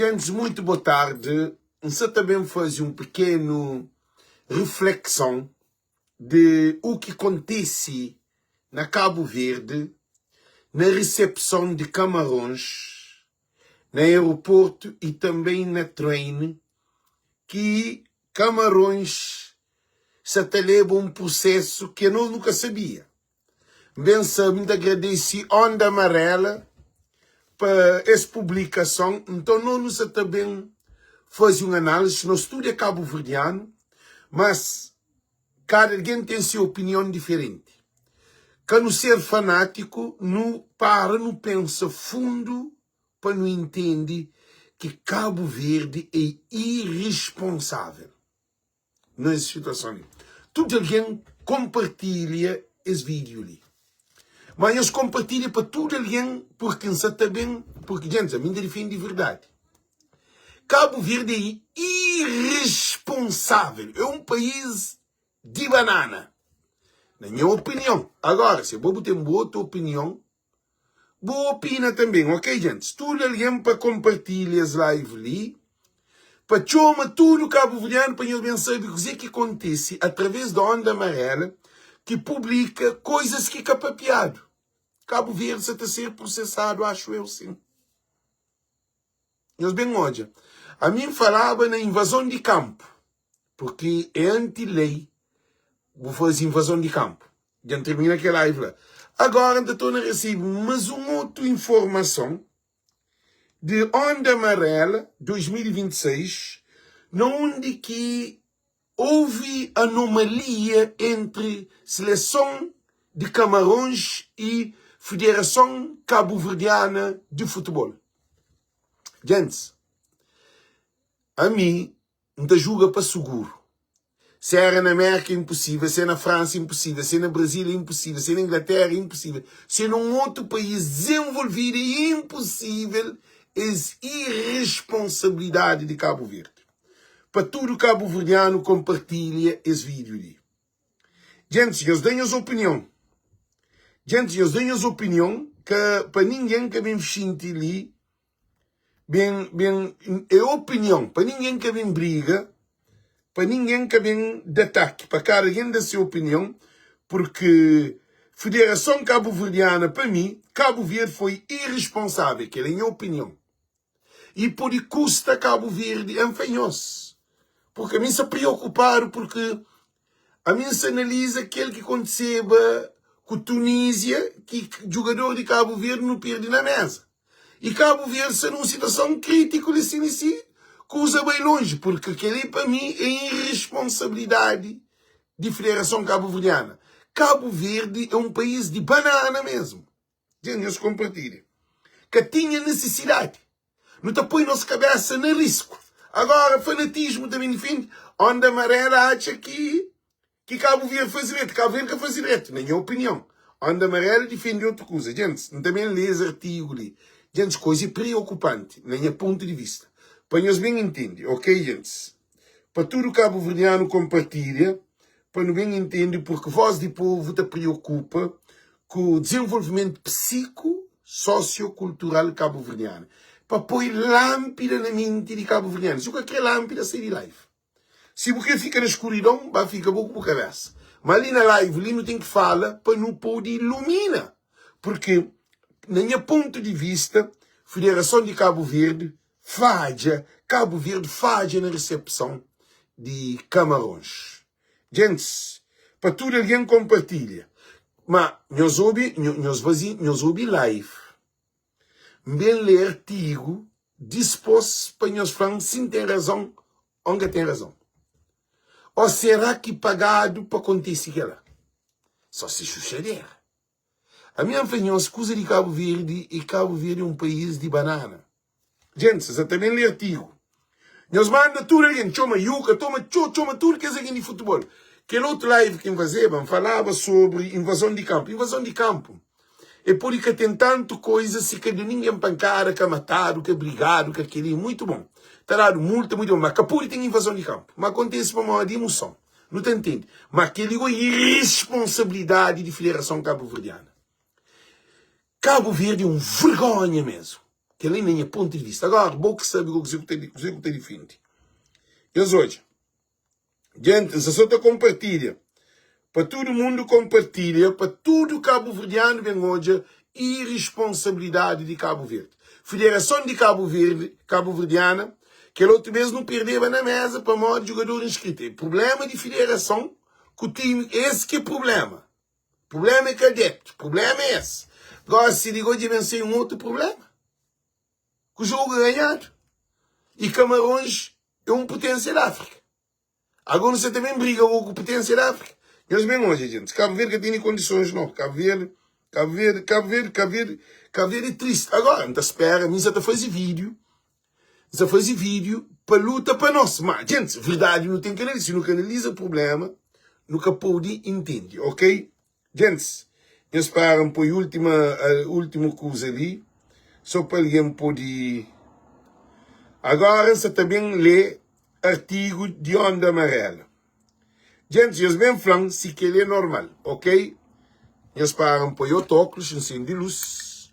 Gente, muito boa tarde. Você também faz um pequeno reflexão de o que acontece na Cabo Verde, na recepção de Camarões, no aeroporto e também na trem, que Camarões se leva um processo que eu nunca sabia. Bem, muito agradeci Onda Amarela para essa publicação. Então, nós também faz uma análise no estúdio cabo-verdiano, mas cada alguém tem sua opinião diferente. Que não ser fanático, não pensa fundo, para não entender que Cabo Verde é irresponsável nessa situação ali. Tudo alguém compartilha esse vídeo ali. Mas eles compartilham para tudo alguém, porque não está bem, porque, gente, a mim defende de verdade. Cabo Verde é irresponsável. É um país de banana. Na minha opinião. Agora, se eu vou ter uma outra opinião, boa opina também, ok, gente? Se tudo alguém para compartilhar as lives ali, para chamar tudo cabo-verdiano, para eles bem saber o que acontece através da Onda Amarela, que publica coisas que é capapiado. Cabo Verde está a ser processado, acho eu, sim. Eles bem olham. A mim falava na invasão de campo, porque é anti-lei vou fazer invasão de campo. Já termina aquela live lá. Agora, estou a receber mais uma outra informação de Onda Amarela 2026, onde que houve anomalia entre seleção de Camarões e Federação Cabo-Verdiana de Futebol. Gente, a mim, não julga para seguro. Se era na América, impossível. Se é na França, impossível. Se é na Brasil, impossível. Se é na Inglaterra, impossível. Se é num outro país desenvolvido, impossível. É irresponsabilidade de Cabo Verde. Para tudo cabo-verdiano, compartilha esse vídeo ali. Gente, eles dão as opinião. Gente, eles dão as opinião que para ninguém que vem sentir ali, é opinião. Para ninguém que vem briga, para ninguém que vem de ataque, para cada alguém da sua opinião, porque Federação Cabo-Verdiana, para mim, Cabo Verde foi irresponsável, que é a minha opinião. E por isso custa Cabo Verde enfanhou-se. Porque a mim se preocuparam, porque a mim se analisa aquele que aconteceu com Tunísia, que jogador de Cabo Verde não perde na mesa. E Cabo Verde está numa situação crítica, assim, coisa bem longe, porque aquele para mim é irresponsabilidade de Federação Cabo-Verdiana. Cabo Verde é um país de banana mesmo. Gente, eles compartilham. Que tinha necessidade. Não te põe nossa cabeça no risco. Agora, fanatismo também defende. Onda Amarela acha que Cabo Verde faz direito. Cabo Verde faz direito. Na minha opinião. Onda Amarela defende outra coisa. Gente, não também lê esse artigo ali. Gente, coisa preocupante, na minha ponto de vista. Para nós bem entender, ok, gente? Para tudo cabo-verdiano compartilha, para nós bem entender, porque voz de povo te preocupa com o desenvolvimento psico-sociocultural cabo-verdiano. Para pôr lâmpada na mente de cabo-verdiano. Se qualquer lâmpada sai de live. Se você fica na escuridão, vai ficar pouco por cabeça. Mas ali na live, ali não tem que falar para não poder iluminar. Porque, na minha ponto de vista, Federação de Cabo Verde Cabo Verde falha na recepção de Camarões. Gente, para tudo alguém compartilha. Mas nós ouvi live. Bem ler artigo disposto para nós falar se tem razão ou não tem razão. Ou será que pagado para acontecer aquela? Só se chuchadeira. A minha opinião, a coisa de Cabo Verde é um país de banana. Gente, você também lê artigo. Nós mandamos tudo alguém, chama yuca, chama tudo que é alguém de futebol. Aquele outro live que falava sobre invasão de campo. Invasão de campo. É por isso que tem tanto coisa, se que ninguém pancada, que mataram, que brigaram, que aquele muito bom. Está dado multa, muito bom. Mas Capuri tem invasão de campo. Mas acontece para uma emoção. Não te entende? Mas aquele é irresponsabilidade de Federação Cabo-Verdiana. Cabo Verde é um vergonha mesmo. Que é nem ponto de vista. Agora, vou que sabe o que eu tenho definido. E hoje, gente, se só compartilha, para todo mundo compartilha, para tudo Cabo Verdeano vem hoje, irresponsabilidade de Cabo Verde. Federação de Cabo Verdeana, que ele outra vez não perdeu na mesa para modo jogador inscrito. Problema de federação, que o time, esse que é problema. Problema é cadete, problema é esse. Agora se ligou de vencer outro problema. Que o jogo é ganhado. E Camarões é potência da África. Agora você também briga com a potência da África. Eles bem hoje, gente. Cabo Verde que tem condições, não. Cabo Verde é triste. Agora, não te espera, mas já faz vídeo. Já faz vídeo para luta para nós. Mas, gente, verdade, não tem que analisar. Se não canaliza o problema, nunca pode entender, ok? Gente, eles param para a última coisa ali. Só para alguém poder... Agora, você também lê artigo de Onda Amarela. Gente, eles bem falam se que ele é normal, ok? Eles param para o óculos, incende luz,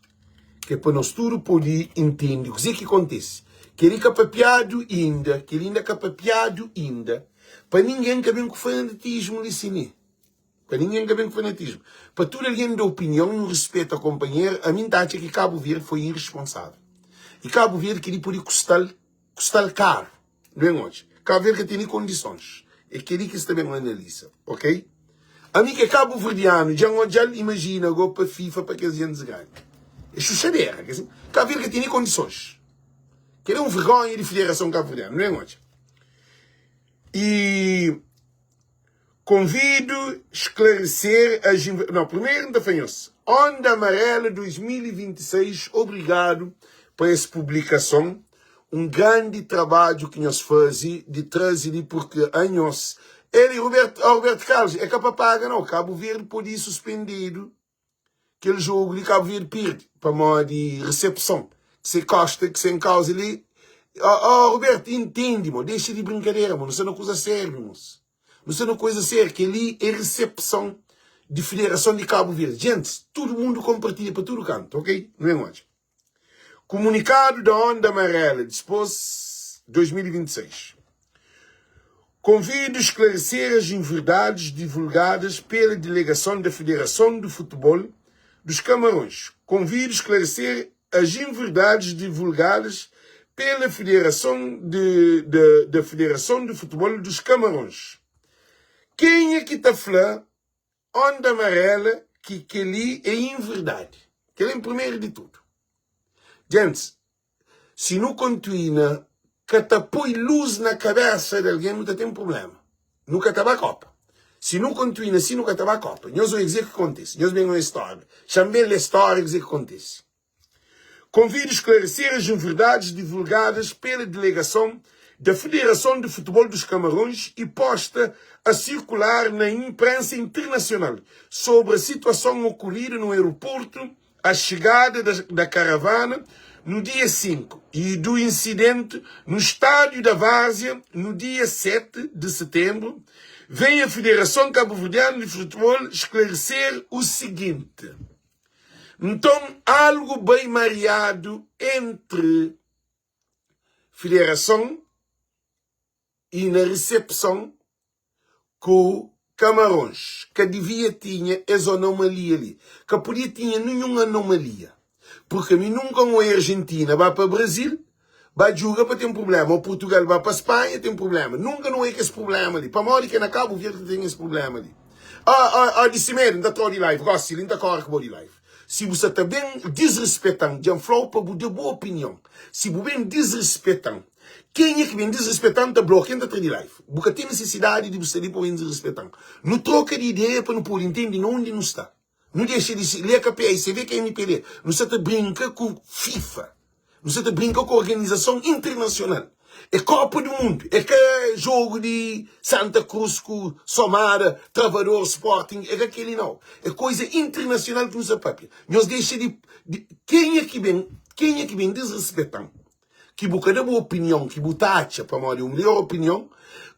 que é para nós tudo poder entender o que acontece. Que ele é capapiado ainda, que ele ainda é capapiado ainda, para ninguém que vem com fanatismo de cine. Para ninguém que vem com fanatismo. Para todo alguém de opinião, no respeito ao companheiro, a minha taxa é que Cabo Verde foi irresponsável. E Cabo Verde queria poder custar caro. Não é hoje. Cabo Verde que tem condições. É queria que isso também analisa, ok? A mim que é Cabo Verdeano, já imagina agora para a FIFA para que a gente ganhe. É chuchadeira. Cabo Verde que tem condições. Que é vergonha de Federação Cabo Verdeano, não é hoje? E convido esclarecer as... Não, primeiro ainda fanhou-se. Onda Amarela 2026, obrigado por essa publicação. Um grande trabalho que nós fazemos de trazer, porque anos... Ele, Roberto Carlos, é capaz de pagar, não. Cabo Verde pode ir suspendido. Aquele jogo de Cabo Verde perde, para modo de recepção. Que se costa, que se em causa ali. Roberto, entende, mo. Deixa de brincadeira, mo. Não sei uma coisa séria, moço. Não sei uma coisa séria, que ali é recepção de Federação de Cabo Verde. Gente, todo mundo compartilha para todo canto, ok? Não é mais. Comunicado da Onda Amarela, dispôs 2026. Convido a esclarecer as inverdades divulgadas pela delegação da Federação de Futebol dos Camarões. Convido a esclarecer as inverdades divulgadas pela Federação da Federação de Futebol dos Camarões. Quem é que está falando? Onda Amarela, que ali é inverdade. Que ele é em primeiro de tudo. Gente, se não continua que te põe luz na cabeça de alguém, não tem problema. Nunca estava a Copa. Se não continua assim, nunca estava a Copa. Nós vamos dizer o que acontece. Nós vemos uma história. Chamei a história e dizer o que acontece. Convido a esclarecer as inverdades divulgadas pela delegação da Federação de Futebol dos Camarões e posta a circular na imprensa internacional sobre a situação ocorrida no aeroporto, a chegada da caravana no dia 5 e do incidente no estádio da Várzea no dia 7 de setembro, vem a Federação Cabo-Verdeana de Futebol esclarecer o seguinte. Então, algo bem mareado entre Federação e na recepção com Camarões, que devia tinha essa anomalia ali, que podia tinha nenhuma anomalia. Porque a mim nunca uma Argentina vai para o Brasil, vai jogar para ter um problema. Ou Portugal vai para a Espanha, tem um problema. Nunca não é que esse problema ali. Para morrer que na Cabo Verde tem esse problema ali. Disse mesmo, ainda estou de live. Gosto, ainda corre com de live. Se você está bem desrespeitando, já falou para você boa opinião. Se você bem desrespeitando, quem é que vem desrespeitando está bloqueando a de live. Porque tem necessidade de você ir para bem desrespeitando. Não troca de ideia para não poder entender onde não está. Não deixa de ler a KPI, você vê que é MPD. Não se brinca com FIFA. Não se brinca com a organização internacional. É Copa do Mundo. É que é jogo de Santa Cruz com Somara, Travador, Sporting. É aquele não. É coisa internacional que nos apapia. Nós deixa de... Quem é que vem desrespeitando? Que você dá uma opinião, que você acha para uma melhor opinião,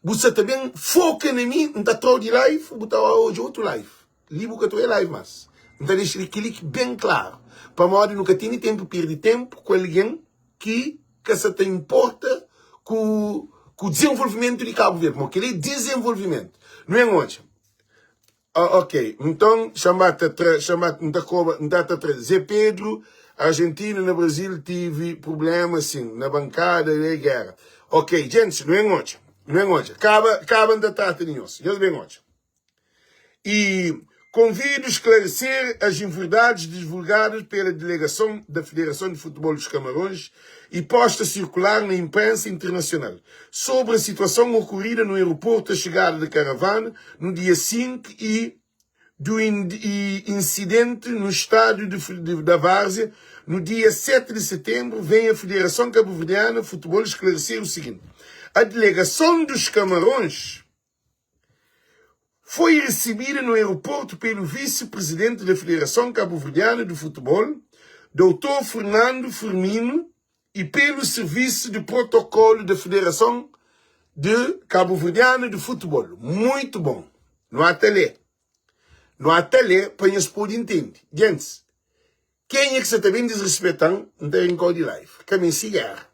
você também foca em mim, não está de live, você está hoje outro live. Libo que tu é live, mas Então deixa aquilo bem claro. Para modo nunca tem tempo, perde tempo com alguém que se te importa com o desenvolvimento de Cabo Verde. Porque ele é desenvolvimento. Não é onde? Ok. Então, chamate Zé Pedro, Argentina, no Brasil, tive problema assim, na bancada e guerra. Ok, gente, não é onde? Não é onde? Acaba de tratar de nós. Deus bem onde? E convido a esclarecer as inverdades divulgadas pela delegação da Federação de Futebol dos Camarões e posta a circular na imprensa internacional sobre a situação ocorrida no aeroporto da chegada da caravana no dia 5 e do incidente no estádio da Várzea no dia 7 de setembro. Vem a Federação Cabo-Verdiana de Futebol esclarecer o seguinte: a delegação dos Camarões foi recebida no aeroporto pelo vice-presidente da Federação Cabo-Verdiana de Futebol, Dr. Fernando Firmino, e pelo serviço de protocolo da Federação de Cabo-Verdiana de Futebol. Muito bom. No ateliê. No ateliê, para nós poder entender. Gente, quem é que você está bem desrespeitando não tem código de live? Caminho se guerra.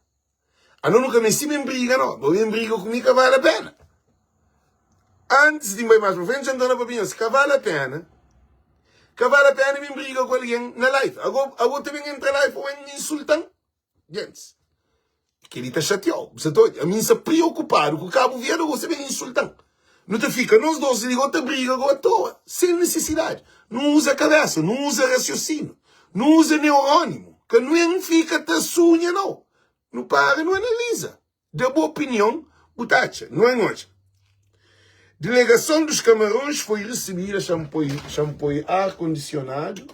Eu não comecei a me briga, não. Eu me briga comigo que vale a pena. Antes de ir mais para frente, então na papinha, se vale a pena me briga com alguém na live. Agora também entra na live ou me insultam. Gente, que ele está chateado. A mim se preocupado com o Cabo Verde, você vem insultando. Não te fica, nós dois ligam, te briga à toa, sem necessidade. Não usa cabeça, não usa raciocínio, não usa neurônimo, que não fica te sunha, não. Não para, não analisa. Dá boa opinião, o tacha, não é hoje. Delegação dos Camarões foi recebida, shampoo ar-condicionado,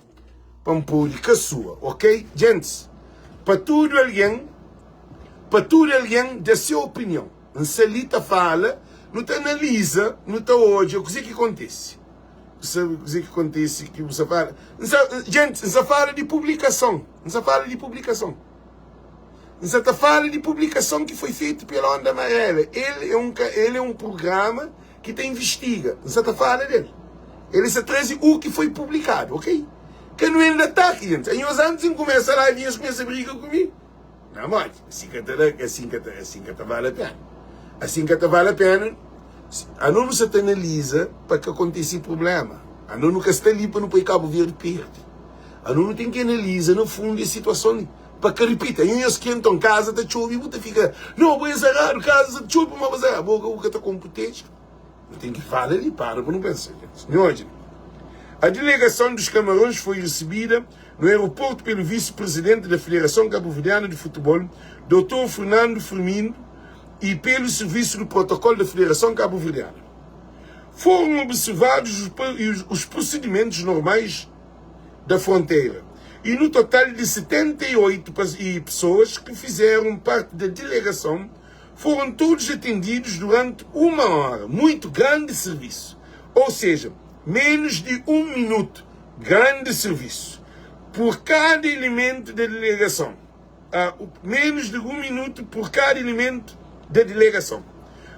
pampulho, caçua, ok? Gente, para tudo alguém dá sua opinião. Não se lita fala, não te analisa, não te hoje, o que é que acontece? O que é que acontece que você fala? Gente, você fala de publicação, você fala de publicação. Você fala de publicação que foi feita pela Onda Amarela. Ele é um programa que te investiga. Você fala dele. Ele se traz o que foi publicado, ok? Que não é ainda ataque, gente. Aí os antes começam lá e vinham começam a brigar comigo. Não, mãe, assim que te vale a pena. Assim que te vale a pena, a não se te analisa para que aconteça problema. A não nunca está ali para não pôr Cabo Verde perto. A não tem que analisar no fundo a situação para que repita. Aí eles esquentam casa, te chove, você fica, não, vou exagerar, casa, te chove, mas vou exagerar. Boca está com pretexto. Não tem que falar ali, para não pensar, gente. Hoje, a delegação dos Camarões foi recebida no aeroporto pelo vice-presidente da Federação Cabo-Verdiana de Futebol, Dr. Fernando Firmino, e pelo serviço do protocolo da Federação Cabo-Verdiana. Foram observados os procedimentos normais da fronteira. E no total de 78 pessoas que fizeram parte da delegação, foram todos atendidos durante 1 hora. Muito grande serviço. Ou seja, menos de 1 minuto. Grande serviço. Por cada elemento da delegação. Menos de 1 minuto por cada elemento da delegação.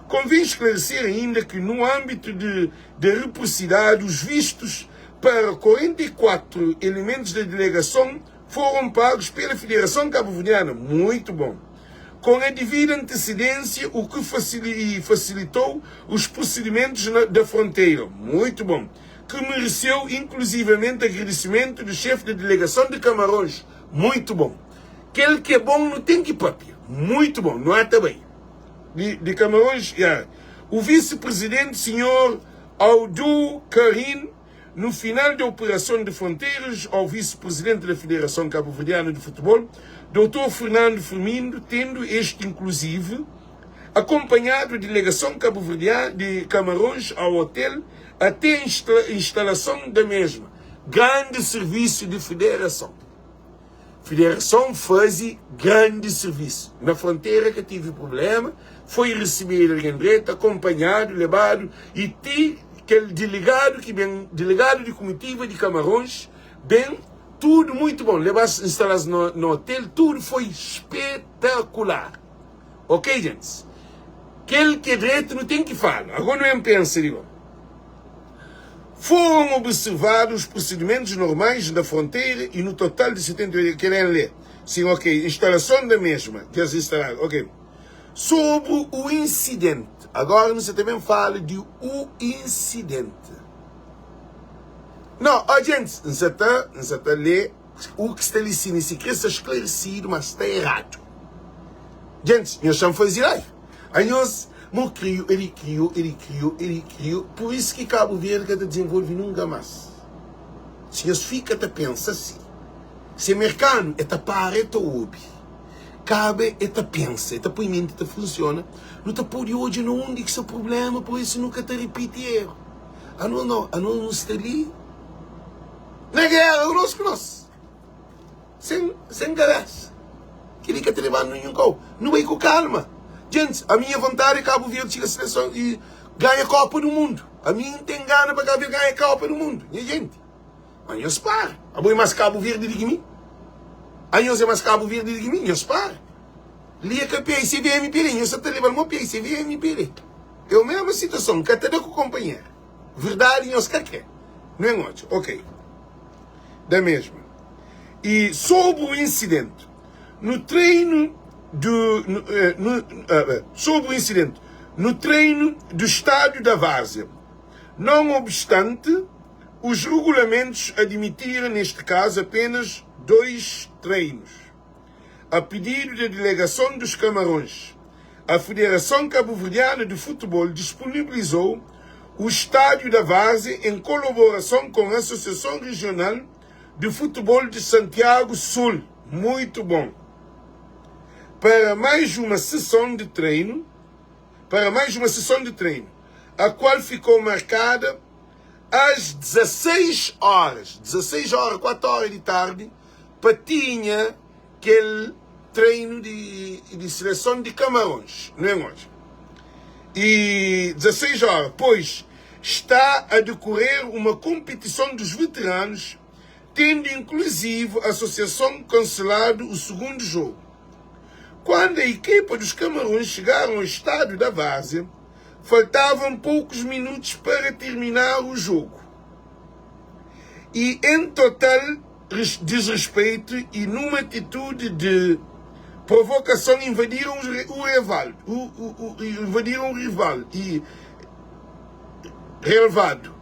Convém esclarecer ainda que no âmbito de reciprocidade, os vistos para 44 elementos da delegação foram pagos pela Federação Cabo-Verdiana. Muito bom. Com a devida antecedência, o que facilitou os procedimentos da fronteira. Muito bom. Que mereceu, inclusivamente, agradecimento do chefe da delegação de Camarões. Muito bom. Aquele que é bom não tem que papia. Muito bom. Não há também. De Camarões, o vice-presidente, senhor Aldu Karim, no final da operação de fronteiras, ao vice-presidente da Federação Cabo-Verdiana de Futebol, Dr. Fernando Firmino, tendo este, inclusive, acompanhado a delegação cabo-verdiana de Camarões ao hotel até a instalação da mesma. Grande serviço de federação. Federação faz grande serviço. Na fronteira que tive problema, foi receber alguém direto, acompanhado, levado, e aquele delegado de comitiva de Camarões, bem, tudo muito bom. Levar-se instalados no hotel, tudo foi espetacular. Ok, gente? Aquele que é direito não tem que falar. Agora não é pensa, digo. Foram observados procedimentos normais da fronteira e no total de 78 querem ler. Sim, ok. Instalação da mesma. Que eles instalaram. Ok. Sobre o incidente. Agora você também fala de o incidente. Não, a gente, você está a ler o que está ali sim, se quer ser esclarecido, mas está errado. Gente, nós estamos fazendo live. Aí nós, ele criou. Por isso que Cabo Verde está desenvolvendo nunca mais. Se nós fica a pensar assim, se o mercado é para é obi, cabe é pensa, é põe mente, é funciona, não está por hoje não onde que é o problema, por isso nunca te repite erro. A não está ali. Na guerra, nós. Sem cabeça. Queria que te levar nenhum gol. Não vai com calma. Gente, a minha vontade é Cabo Verde chega a seleção e ganha a Copa do Mundo. A minha tem gana para Cabo Verde ganhar a Copa do Mundo. E gente, mas eu espero. A boa mais Cabo Verde de mim. A eu é mais Cabo Verde de mim. Eu espero. Lia que a PICVM pere. Eu só te levo uma PICVM pere. É a mesma situação que até com o companheiro. Verdade, eu sei que é. Não é ótimo. Ok. Da mesma. E sobre o incidente, no treino do estádio da Várzea, não obstante, os regulamentos admitiram, neste caso, apenas 2 treinos. A pedido da delegação dos Camarões, a Federação Cabo-Verdiana de Futebol disponibilizou o estádio da Várzea em colaboração com a Associação Regional de Futebol de Santiago Sul. Muito bom. Para mais uma sessão de treino, a qual ficou marcada às 16 horas, 4 horas de tarde, para tinha aquele treino de seleção de Camarões, não é hoje? E 16 horas, pois está a decorrer uma competição dos veteranos, tendo inclusive a associação cancelado o segundo jogo. Quando a equipa dos Camarões chegaram ao estádio da Várzea, faltavam poucos minutos para terminar o jogo. E em total desrespeito e numa atitude de provocação invadiram o rival e relevado,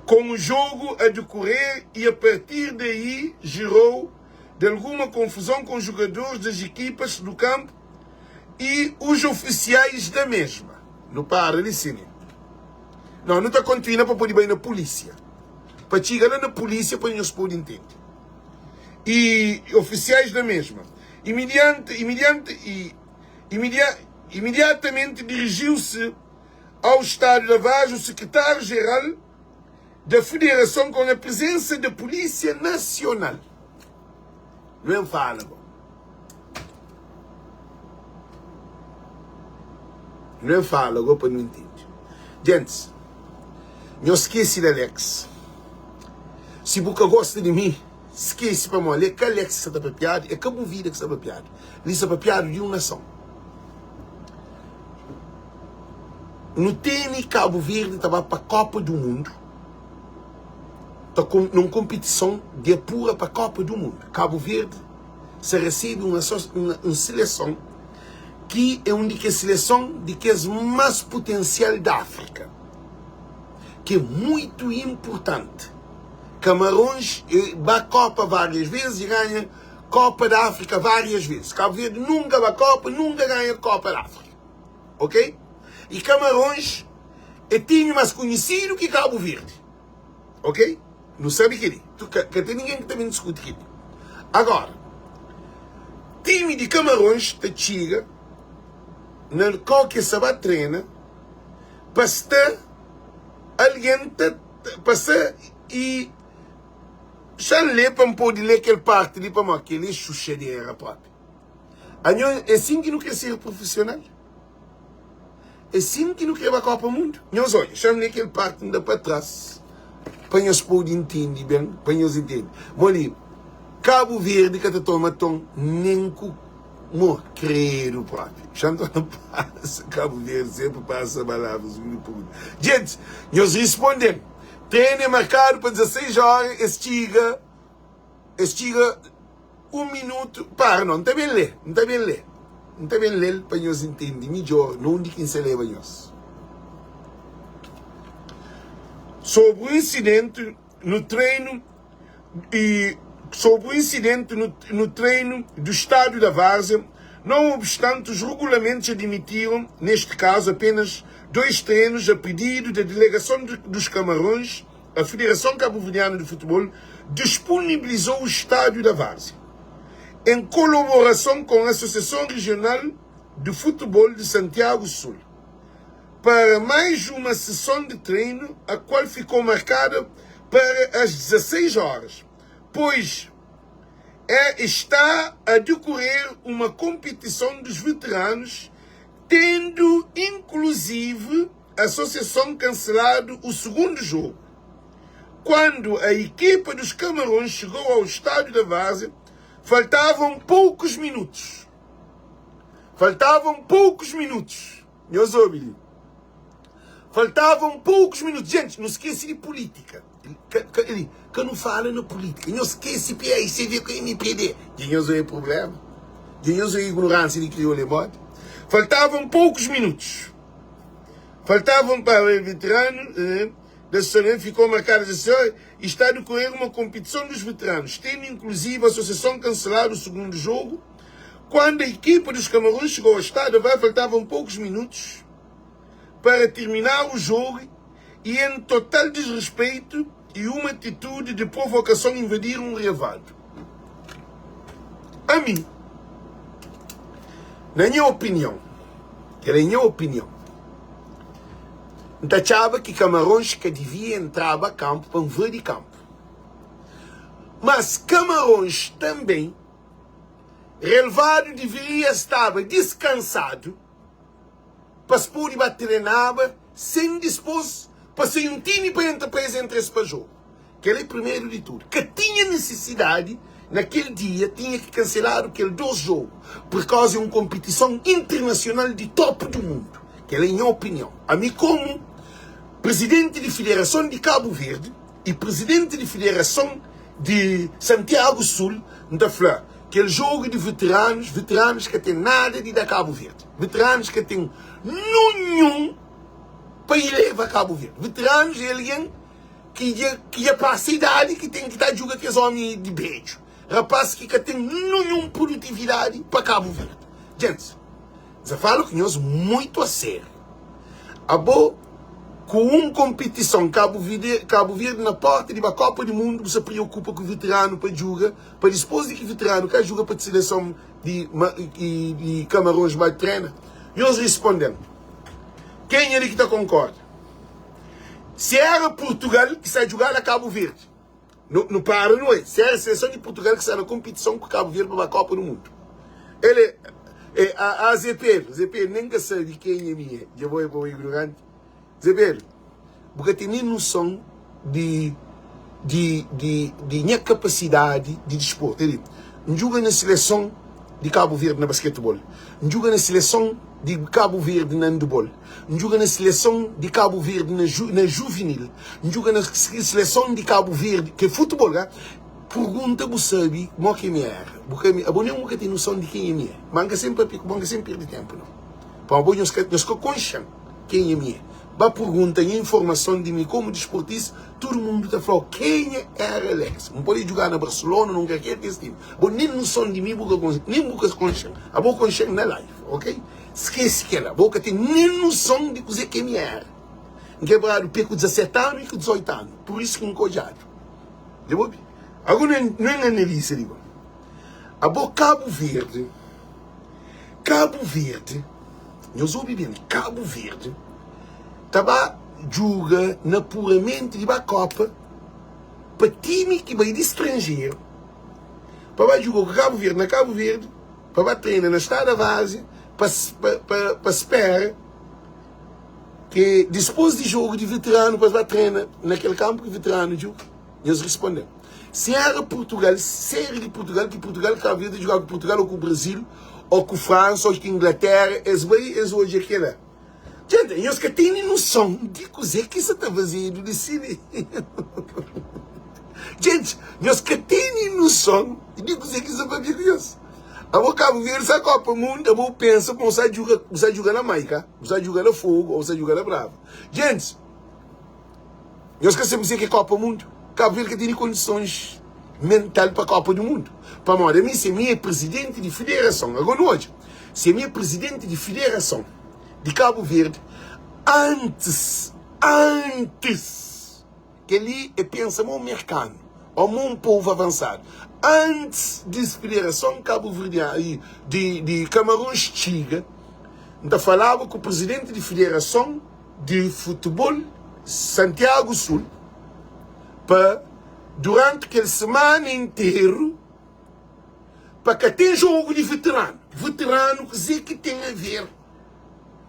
com o jogo a decorrer, e a partir daí gerou de alguma confusão com os jogadores das equipas do campo e os oficiais da mesma. Não para ali, sim. Não está continuando para poder ir na polícia. Para chegar lá na polícia, para nós poder entender. E oficiais da mesma. Imediatamente dirigiu-se ao estádio da Várzea o secretário-geral da Federação com a presença da Polícia Nacional. Não fala, não fala, agora para não entender. Gente, eu esqueci da Alex. Se você gosta de mim, esquece para mim, que Alex está papiado, é Cabo Verde que está papiado. Ele está papiado de uma nação. No tênis, Cabo Verde estava para a Copa do Mundo. Está numa competição de apura para a Copa do Mundo. Cabo Verde se recebe uma seleção que é uma seleção de que é mais potencial da África, que é muito importante. Camarões vai à Copa várias vezes e ganha Copa da África várias vezes. Cabo Verde nunca vai à Copa, nunca ganha Copa da África. Ok? E Camarões é time mais conhecido que Cabo Verde. Ok? Não sabe que tem ninguém que também discute aquilo. Agora, time de Camarões te chega na qualquer sábado treina para estar alguém passar e já lê para me poder ler aquele parte ali para mim, aquele chuchadeira própria. É assim que não quer ser profissional. É assim que não quer ir para a Copa do Mundo. Nós olha, já ler aquele parte ainda para trás. Para nós poder entender bem, para nós entender. Moli, Cabo Verde que toma tom nem com credo próprio. Já não passa, Cabo Verde sempre passa palavras. Gente, nós respondemos. treino é marcado para 16 horas, estiga 1 minuto, não está bem ler, não está bem ler. Não está bem ler para nós entender melhor, não de quem se leva nós. Sobre o incidente no treino no treino do estádio da Várzea, não obstante os regulamentos admitiram, neste caso, apenas 2 treinos a pedido da delegação dos Camarões, a Federação Cabo-Verdiana de Futebol disponibilizou o estádio da Várzea, em colaboração com a Associação Regional de Futebol de Santiago Sul, para mais uma sessão de treino, a qual ficou marcada para as 16 horas, pois está a decorrer uma competição dos veteranos, tendo inclusive a associação cancelado o segundo jogo. Quando a equipa dos Camarões chegou ao estádio da Várzea, faltavam poucos minutos. Meus ouvintes. Faltavam poucos minutos. Gente, não esquece de política. Que não fala na política. Não esquece de aí, você vê com o MPD. Dinheiro é problema. Dinheiro é ignorância de criou le modo. Faltavam poucos minutos. Faltavam para o veterano da Associação, ficou marcada assim, está a decorrer uma competição dos veteranos, tendo inclusive a associação cancelado o segundo jogo. Quando a equipa dos Camarões chegou ao estádio, faltavam poucos minutos para terminar o jogo e, em total desrespeito e uma atitude de provocação, invadiram o relevado. A mim, na minha opinião, achava que Camarões que devia entrar a campo para um ver de campo. Mas Camarões também, relevado, deveria estar descansado para se poder treinar sem dispor para ser um time para entrar para jogo. Que ele, primeiro de tudo, que tinha necessidade, naquele dia, tinha que cancelar aquele 2 jogos, por causa de uma competição internacional de top do mundo. Que é a minha opinião. A mim, como presidente de Federação de Cabo Verde e presidente de Federação de Santiago Sul, não falar aquele jogo de veteranos que tem nada de dar Cabo Verde, veteranos que tem nenhum para ir levar Cabo Verde, veteranos é alguém que é para a cidade que tem que estar jogando com os homens de beijo, rapaz que tem nenhuma produtividade para Cabo Verde. Gente, eu falo com nós muito a sério. Com uma competição Cabo Verde na porta de uma Copa do Mundo, você preocupa com o veterano para jogar, para depois de que o veterano que joga para a seleção de Camarões vai treinar. E nós respondemos. Quem é ele que está concorda? Se era Portugal que sai jogar a Cabo Verde, não para, não é? Se era a seleção de Portugal que sai na competição com Cabo Verde para a Copa do Mundo. Ele, a ZP nem que sabe quem é minha, já vou para o ignorante. Zé Pedro, porque tem nem noção de minha capacidade de desporto. Ele não joga na seleção de Cabo Verde na basquetebol, não joga na seleção de Cabo Verde na handball, não joga na seleção de Cabo Verde na juvenil, não joga na seleção de Cabo Verde, que é futebol, né? Pergunta, você sabe, como que me é? Porque a boa nunca tem noção de quem é minha. Manca sempre perde tempo, não. Para a boa nós que consciente quem é minha. Ba pergunta e informação de mim como desportista, todo mundo está falando quem é Alex. Não pode jogar na Barcelona, não quer que esse time. Nem noção de mim, nem boca consciente. A boca consciente na live, ok? Esquece que ela, a boca tem nem noção de coisa quem é. Quebrado perco 17 anos e com 18 anos. Por isso que não cojado. Agora não é analisa, digo. A boca Cabo Verde, nós ouvimos bem, Cabo Verde, estava joga na puramente de uma Copa para time que vai de estrangeiro, para jogar com Cabo Verde na Cabo Verde, para treinar na Estrada da Várzea, para esperar que depois de jogo de veterano, para treinar naquele campo que o veterano joga. Nós respondemos. Se era Portugal, que Portugal Cabo Verde jogar com Portugal ou com o Brasil, ou com França, ou com Inglaterra, hoje aquela. Gente, eles que têm noção de coisa que isso está fazendo de cine. Gente, eles que têm noção de coisa que isso está fazendo. A boca ver essa Copa Mundo, a boca pensa que você joga na Maica, você joga na Fogo, ou você joga na Brava. Gente, eles que sempre dizem que é Copa Mundo, Cabo Verde que tem condições mentais para a Copa do Mundo. Para mim, se eu presidente de federação, agora hoje, se eu presidente de federação de Cabo Verde, antes que ele pensa no mercado, ou um povo avançado, antes de federação Cabo Verde de Camarões Chiga, ainda falava com o presidente de federação de futebol Santiago Sul, para durante aquela semana inteira, para que tenha jogo de veterano. Veterano que tem a ver.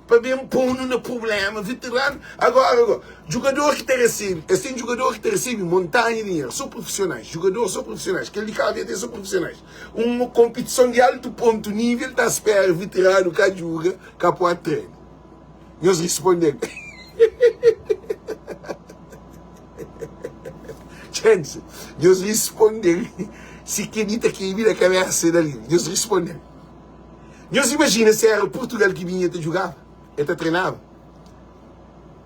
Para ver um pondo no problema. Veterano. Agora, jogador que te recebe. Assim, jogador que te recebe montanha de dinheiro. São profissionais. Jogadores são profissionais. Aquele de cada vez são profissionais. Uma competição de alto ponto nível. Está a esperar veterano que joga. Que pode treinar. Nós respondemos. Gente, nós respondemos. Se querida que vira a cabeça dali. Nós respondemos. Nós imagina se era Portugal que vinha te jogar. E te treinava.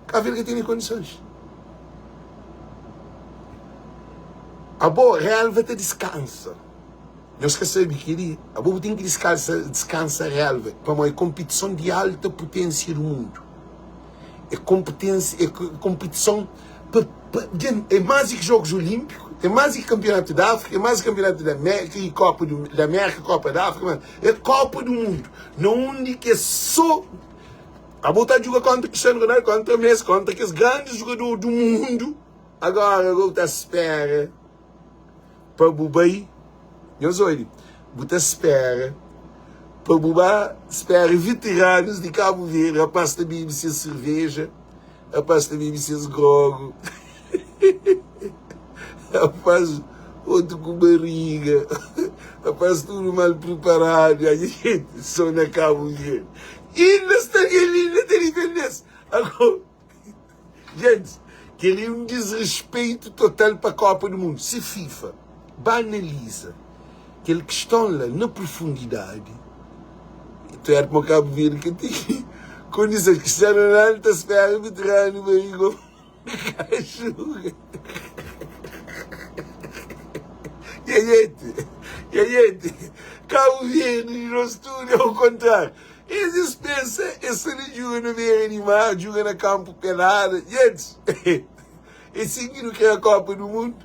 Cabo Verde que tem condições. A boa real vai te descansa. Nós que sabemos que a boa tem que descansa real. Para uma competição de alta potência do mundo. É competição. É mais que Jogos Olímpicos. É mais que Campeonato da África, é mais que Campeonato da América e Copa da América, Copa da África, é Copa do Mundo. Não único é só a botar jogar contra Cristiano Ronaldo, contra Messi, contra aqueles grandes jogadores do mundo. Agora eu estou à espera para o Bubai. Eu sou ele. Eu estou à espera para o Bubai, espera veteranos de Cabo Verde, a pasta de BBC cerveja, a pasta de BBC grogo. Rapaz, outro com barriga, rapaz, tudo mal preparado, a gente só na Cabo Verde. E nós estamos ali na independência. Agora, gente, que ele é um desrespeito total para a Copa do Mundo. Se FIFA banaliza aquela questão lá na profundidade, tu é para o Cabo Verde que tem condições que Cristiano Ronaldo está a esperar veterano, barriga, cachorro. E a gente, Cabo Verde, no estúdio, ao contrário. Eles pensam, esse não joga no meio animal, joga no campo pelado. Gente, esse que não quer a Copa do Mundo.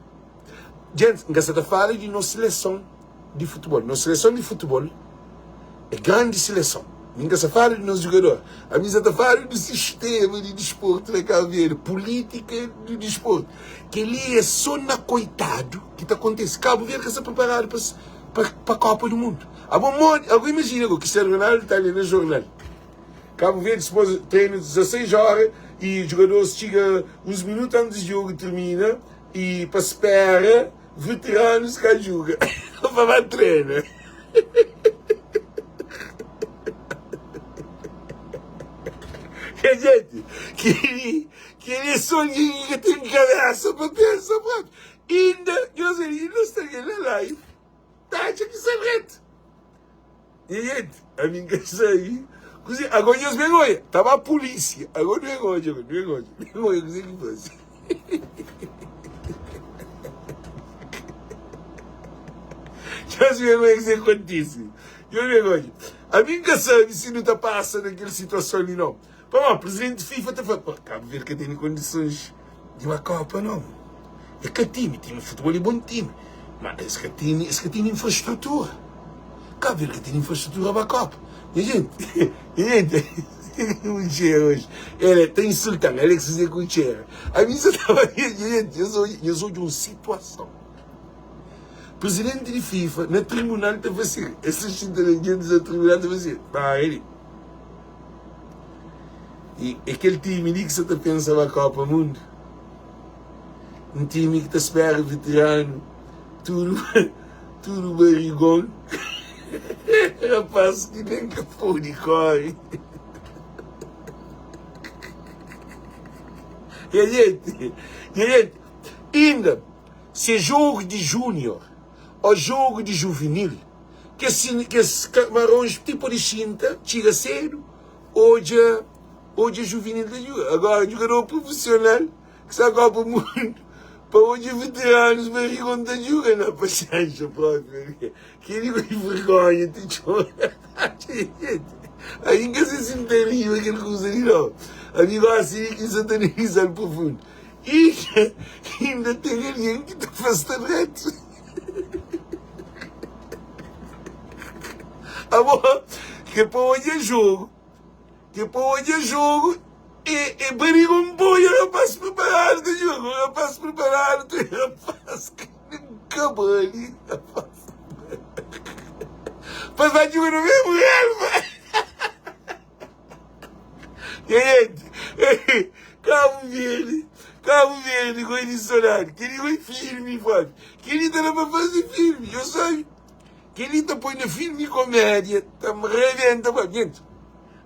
Gente, você fala de nossa seleção de futebol. Nossa seleção de futebol é grande seleção. Ninguém se fala de nosso jogador. A mim está falando do sistema de desporto da Cabo Verde, política do desporto. Que ele é só na coitado que está acontecendo. Cabo Verde que está preparado para a Copa do Mundo. Agora imagina que o Cristiano Ronaldo está ali no jornal. Cabo Verde depois treina 16 horas e o jogador chega uns minutos antes do jogo termina e para espera veteranos que jogam. Para treinar. Que gente, que ele sonha que tem cabeça para pensar, pronto. Ainda, eu sei, não está na live. Tá, acha que isso é reto. E gente, a minha casa aí, agora eu vergonha, estava a polícia. Agora não é vergonha, não é vergonha, que você que fosse. Já se vergonha que isso acontece. Eu vergonha. A minha casa se não está passando naquela situação ali, não. Pô, o presidente de FIFA está falando, pô, Cabo Verde que tem condições de uma Copa, não. É que time futebol é bom time. Mas esse que tem infraestrutura. Cabo Verde que tem infraestrutura para a Copa. E gente, o cheiro hoje, ele está insultando, ele é que se diz com o cheiro. A mim só estava, gente, eu sou de uma situação. Presidente de FIFA, no tribunal está fazendo, esses inteligentes do tribunal está fazendo. Ah, ele. E aquele time ali que você está pensando na Copa do Mundo, um time que está espera veterano, tudo barrigão, rapaz que nem capô de corre. gente, ainda, se é jogo de júnior ou jogo de juvenil, que esse Camarões tipo de cinta, chega cedo, hoje é juvenil da jogar. Agora, jogador profissional, que se Copa do Mundo, para hoje veteranos, barrigão da jogar na passagem própria. Que ele com vergonha, te chora. Ainda se sente terrível aquele coisa ali, não. Amigo assim, que sataniza no profundo. E ainda tem alguém que te faz reto. Amor, que para hoje é jogo. E barrigão bom, eu rapaz preparado do jogo. Rapaz preparado, rapaz que acabou ali, rapaz. Passar de jogo no mesmo relva. Gente, Cabo Verde, com edicionário. Que ele foi filme, Fábio. Que ele tá para fazer filme, eu sei. Que ele tá põe no filme e comédia. Tá me reventa, gente.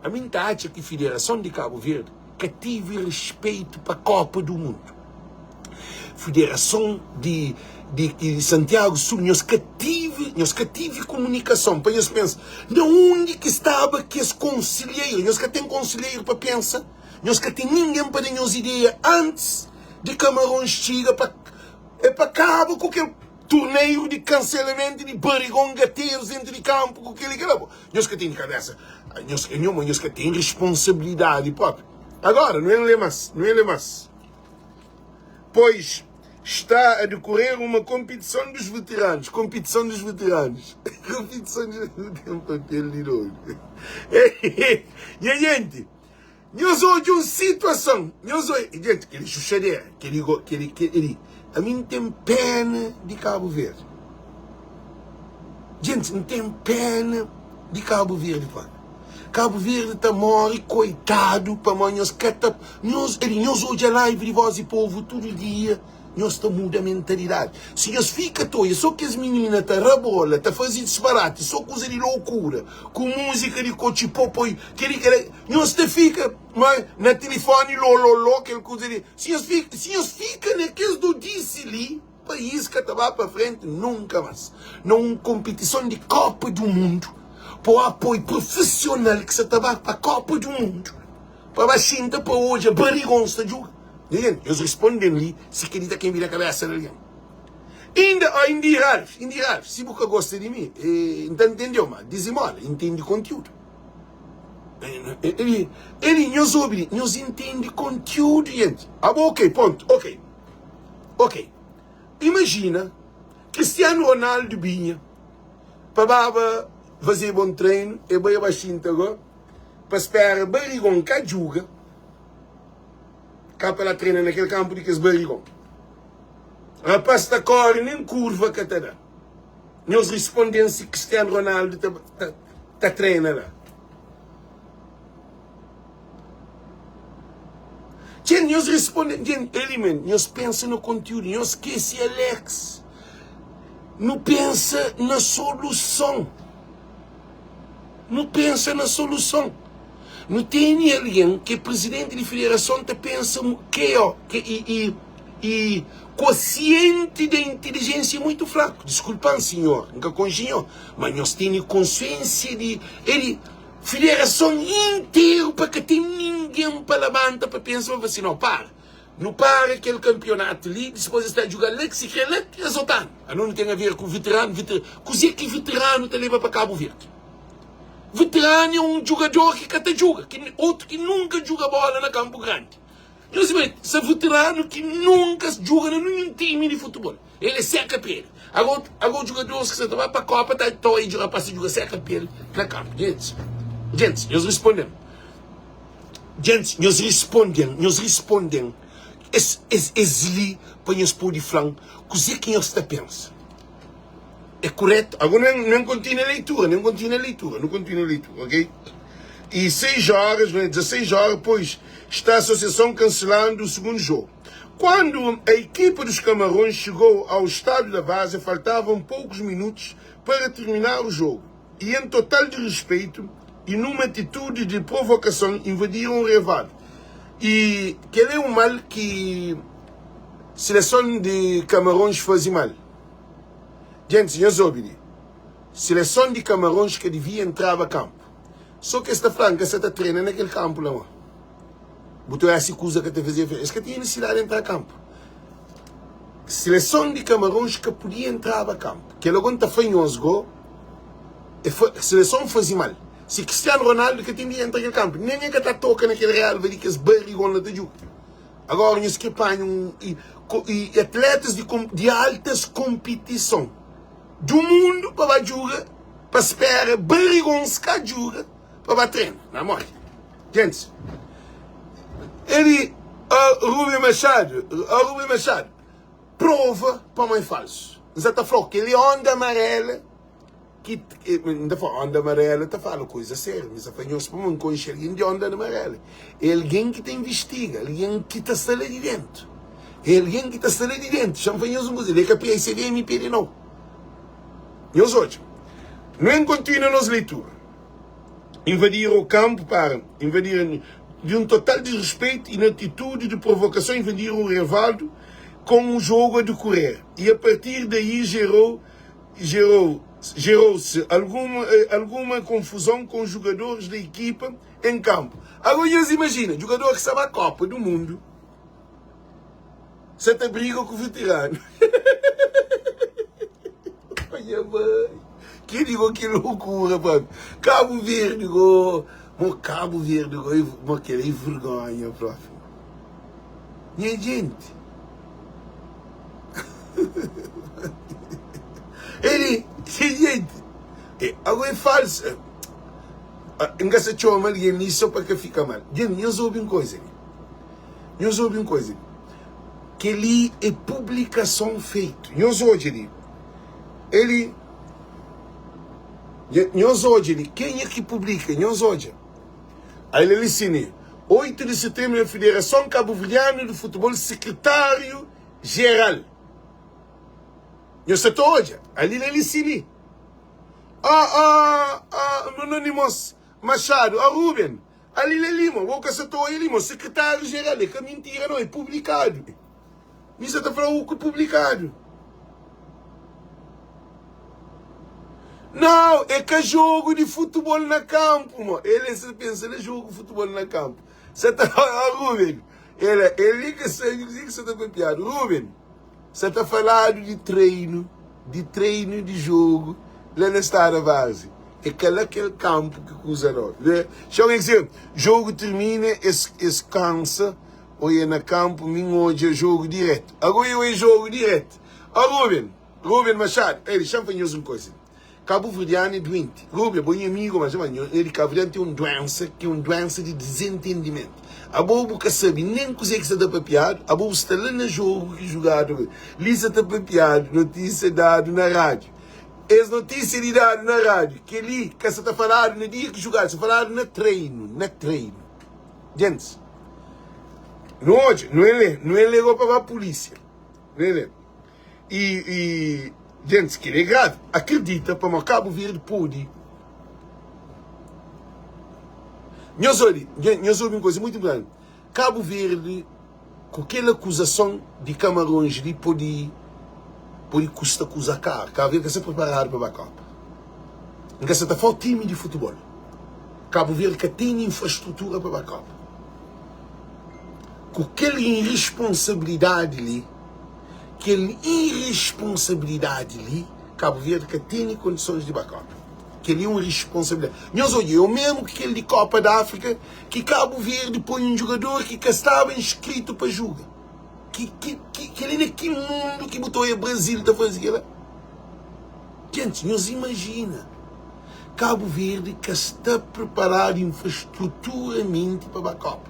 A mim tá acha que a Federação de Cabo Verde que tive respeito para a Copa do Mundo. Federação de Santiago Sul, nós que tive comunicação, para nós pensar, de onde que estava que esse conselheiro, nós que tem conselheiro para pensar, nós que tem ninguém para dar ideia antes de Camarões chega para acabar com aquele torneio de cancelamento de barrigão gateiros dentro de campo, com aquele que era bom. Nós que tem cabeça, nós que tem responsabilidade própria. Agora, não é mais. Pois está a decorrer uma competição dos veteranos. Papel de novo. E a gente, nós hoje uma situação, gente, ele chuchadeira, a mim tem pena de Cabo Verde. Gente, não tem pena de Cabo Verde, pá. Cabo Verde está morre, coitado, para nós hoje a live de Voz e Povo todo dia, nós estamos muda a mentalidade. Se nós fica toia, só que as meninas tá rabola, tá fazendo disparate, só coisa de loucura, com música de cochipopo, nós te fica na telefone, lololó, aquela coisa de... Se nós fica naqueles do disse ali, país que estava para frente, nunca mais. Não competição de Copa do Mundo, para o apoio profissional que se estava para a Copa do Mundo, para a baixinha, para hoje, a barrigonça de jogo. Eles respondem ali, se querida quem vira a cabeça ali. Ainda Ralph, se você gosta de mim, então entendeu, mas dizimola, entende conteúdo. Nós entende conteúdo, gente. Ok, ponto, ok. Imagina, Cristiano Ronaldo vinha, para fazer bom treino, e vai baixinho agora, para esperar barrigão que joga, cá para treinar naquele campo de que é barrigão. Rapaz está correndo nem curva que está. Nós respondemos se Cristiano Ronaldo está treinando lá. Gente, nós respondemos, nós pensamos no conteúdo, nós esquece Alex. Não pensa na solução. Não tem alguém que é presidente de federação que pensa e consciente da inteligência muito fraco. Desculpem, senhor, nunca conginho, mas nós temos consciência de federação inteira para que tem ninguém para levantar para pensar assim, não para aquele campeonato ali, depois está a jogar lá, que se quer lá, resultado. Não tem a ver com veterano, coisa que veterano te leva para Cabo Verde. Veterano é um jogador que até joga, outro que nunca joga bola na Campo Grande. Esse veterano que nunca joga em nenhum time de futebol. Ele é seca pele. Agora jogadores que se tomam para a Copa, estão aí de rapaz que joga seca pele na campo. Gente, nós respondemos. Esli para nós pôr de flanco. Coisa que nós pensamos. É correto? Agora não continua a leitura, ok? E 16 horas, pois, está a associação cancelando o segundo jogo. Quando a equipa dos Camarões chegou ao estádio da Várzea, faltavam poucos minutos para terminar o jogo. E em total de respeito e numa atitude de provocação, invadiram o relvado. E aquele é um mal que a seleção de Camarões faz mal. Gente, eu soube. Seleção de Camarões que devia entrar a campo. Só que esta franca você está treinando naquele campo lá. Botou essa coisa que te fazia. É que tinha necessidade de entrar a campo. Seleção de Camarões que podia entrar a campo. Que logo está fanhoso. A seleção faz mal. Se Cristiano Ronaldo que tinha de entrar naquele campo. Nem é que está tocando naquele Real, vai que as barrigonas de jogo. Agora, nós que apanham e atletas de altas competição do mundo para jogar, para esperar barrigões que joga para treinar, na morte. Gente, ele, Rubem Machado, prova para mãe falso. Você está falando que ele é onda amarela, que onda amarela, está falando coisa séria, mas apanhou-se para um alguém de onda amarela. É alguém que te investiga, alguém que está ali de dentro. É alguém que está ali de dentro. Chama fanhoso música, ele é capaz de ser MP não. E os outros, não continuam nas leituras. Invadir o campo para invadir de um total desrespeito e na atitude de provocação, invadir o relevado com o jogo a decorrer. E a partir daí gerou-se alguma confusão com os jogadores da equipa em campo. Agora, imagina, jogador que estava à Copa do Mundo, você te briga com o veterano. Olha, mãe. Que digo que loucura, pá. Cabo Verde, Cabo Verde, aquele vergonha, prof. Minha gente. Gente. Agora é falso. Engassa chama ali nisso para que fica mal. Gente, eu soube uma coisa. Que ali é publicação feita. Eu soube ali. Quem é que publica? Aí ele ensina. 8 de setembro, a Federação Cabo-Verdiana de Futebol, secretário-geral. Aí ele ensina. Anonymous Machado, Rubem. Ali ele lima, secretário-geral. É que mentira, não, é publicado. Isso está falando que é publicado. Não, é que é jogo de futebol na campo, mano. Ele se pensa, ele é jogo de futebol na campo. Você está Rubem, ele que você está piado. Rubem, você está falando de treino de jogo, lá na Estrada Base. É aquele campo que usa nós. Deixa eu dizer, jogo termina, cansa, ou é na campo, hoje é jogo direto. Agora é jogo direto. Rubem Machado, deixa eu fazer uma coisa. Cabo Verdeano é doente. Rubem, bom amigo, mas ele Cabo Verdeano tem uma doença, que é uma doença de desentendimento. A bobo que sabe nem coisa que está papiado, a bobo está lá no jogo que jogado, lista está papiado, notícia dado na rádio. As notícias de dado na rádio, que ali, que você está falando no dia que jogaram, você falando na treino. Gente, não é legal para a polícia. Não é. Gente, que é grave. Acredita para o Cabo Verde pode. Nós ouvimos uma coisa muito importante. Cabo Verde, com aquela acusação de Camarões, ele pode custar acusar caro. Cabo Verde está preparado para a Copa. Então, está falando time de futebol. Cabo Verde que tem infraestrutura para a Copa. Com aquela irresponsabilidade ali, Cabo Verde que tem condições de backup. Que ele é uma responsabilidade. Nós olhamos, mesmo que aquele de Copa da África, que Cabo Verde põe um jogador que estava inscrito para jogar. Que ele naquele mundo que botou aí o Brasil da fazer. Gente, nos imagina. Cabo Verde que está preparado infraestruturalmente para a backup.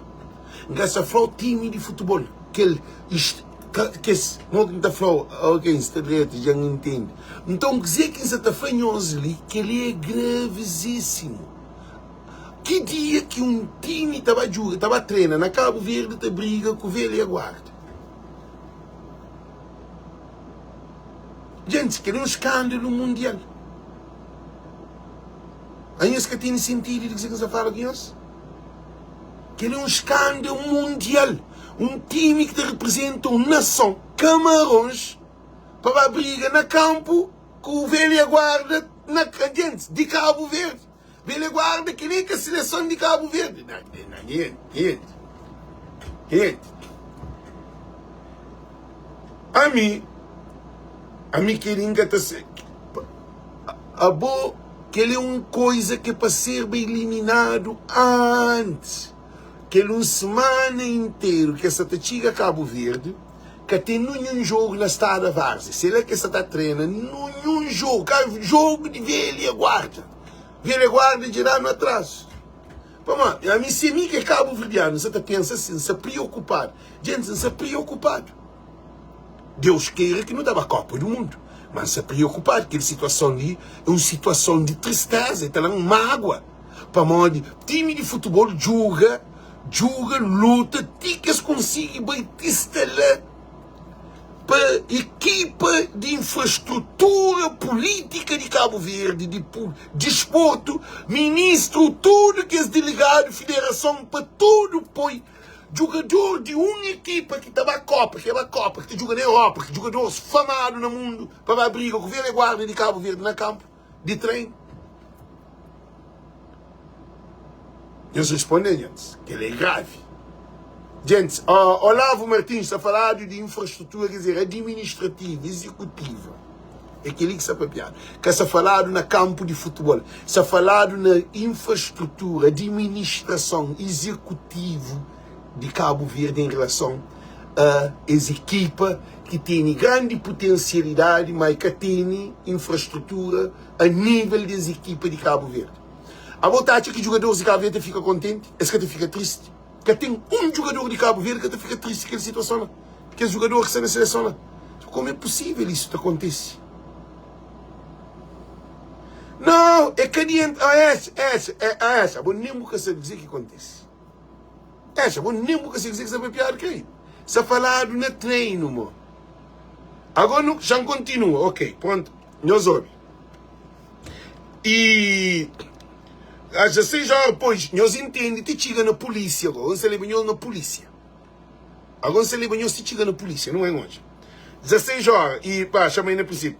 Graças a o time de futebol. Que não está falando, ok, está direito, já não entende. Então, dizer que está fanhoso ali, que ele é gravíssimo. Que dia que um time estava treinando na Cabo Verde, está briga com o velho e a guarda. Gente, que é um escândalo mundial. Aí que tem sentido de dizer que você fala com nós? que ele é um escândalo mundial. Um time que te representa uma nação, Camarões, para briga na campo com o velha guarda gente, de Cabo Verde. Velha guarda que nem que a seleção de Cabo Verde. Gente. A mim queringa tá se a boa que ele é uma coisa que é para ser bem eliminado antes. Que ele uma semana inteira que essa chega a Cabo Verde, que tem nenhum jogo na Estrada Várzea. Se ele é que essa está treinando, nenhum jogo, jogo de velha guarda. Velha guarda de lá no atraso. Vamos, a mim se mim que é Cabo Verdeano, você pensa assim, se preocupado. Gente, se preocupado. Deus queira que não dava a Copa do Mundo. Mas se preocupado, aquela situação ali é uma situação de tristeza, está lá uma mágoa. Para onde time de futebol joga, luta, ticas consegue baitista lá para equipa de infraestrutura política de Cabo Verde, de desporto, ministro, tudo que é delegado, federação, para tudo põe jogador de uma equipa que estava a Copa, que joga na Europa, que jogador famado no mundo, para a briga com o velho guarda de Cabo Verde na campo, de treino. Eles respondem, gente, que ele é grave. Gente, Olavo Martins está falando de infraestrutura, quer dizer, administrativa, executiva. É aquele que está papiado. Que está falado no campo de futebol. Está falado na infraestrutura, administração, executivo de Cabo Verde em relação a essa equipa que tem grande potencialidade, mas que tem infraestrutura a nível das equipas de Cabo Verde. A vontade que os jogadores de Cabo Verde ficam contentes, é que fica triste. Que tem um jogador de Cabo Verde que fica triste com aquela situação. Que é o jogador que está na seleção. Como é possível isso acontecer? Não, é caliente. Essa. Bom, nem nunca sei dizer o que acontece. Bom, nem nunca sei dizer que sabe pior que aí. Está falado no treino, mo. Agora já continua. Ok, pronto. Nós ouvimos. E às 16 horas depois, nós entendemos que chega na polícia agora. Você leva na polícia. Agora você leva se chega na polícia, não é hoje. 16 horas, e pá, chamei no princípio.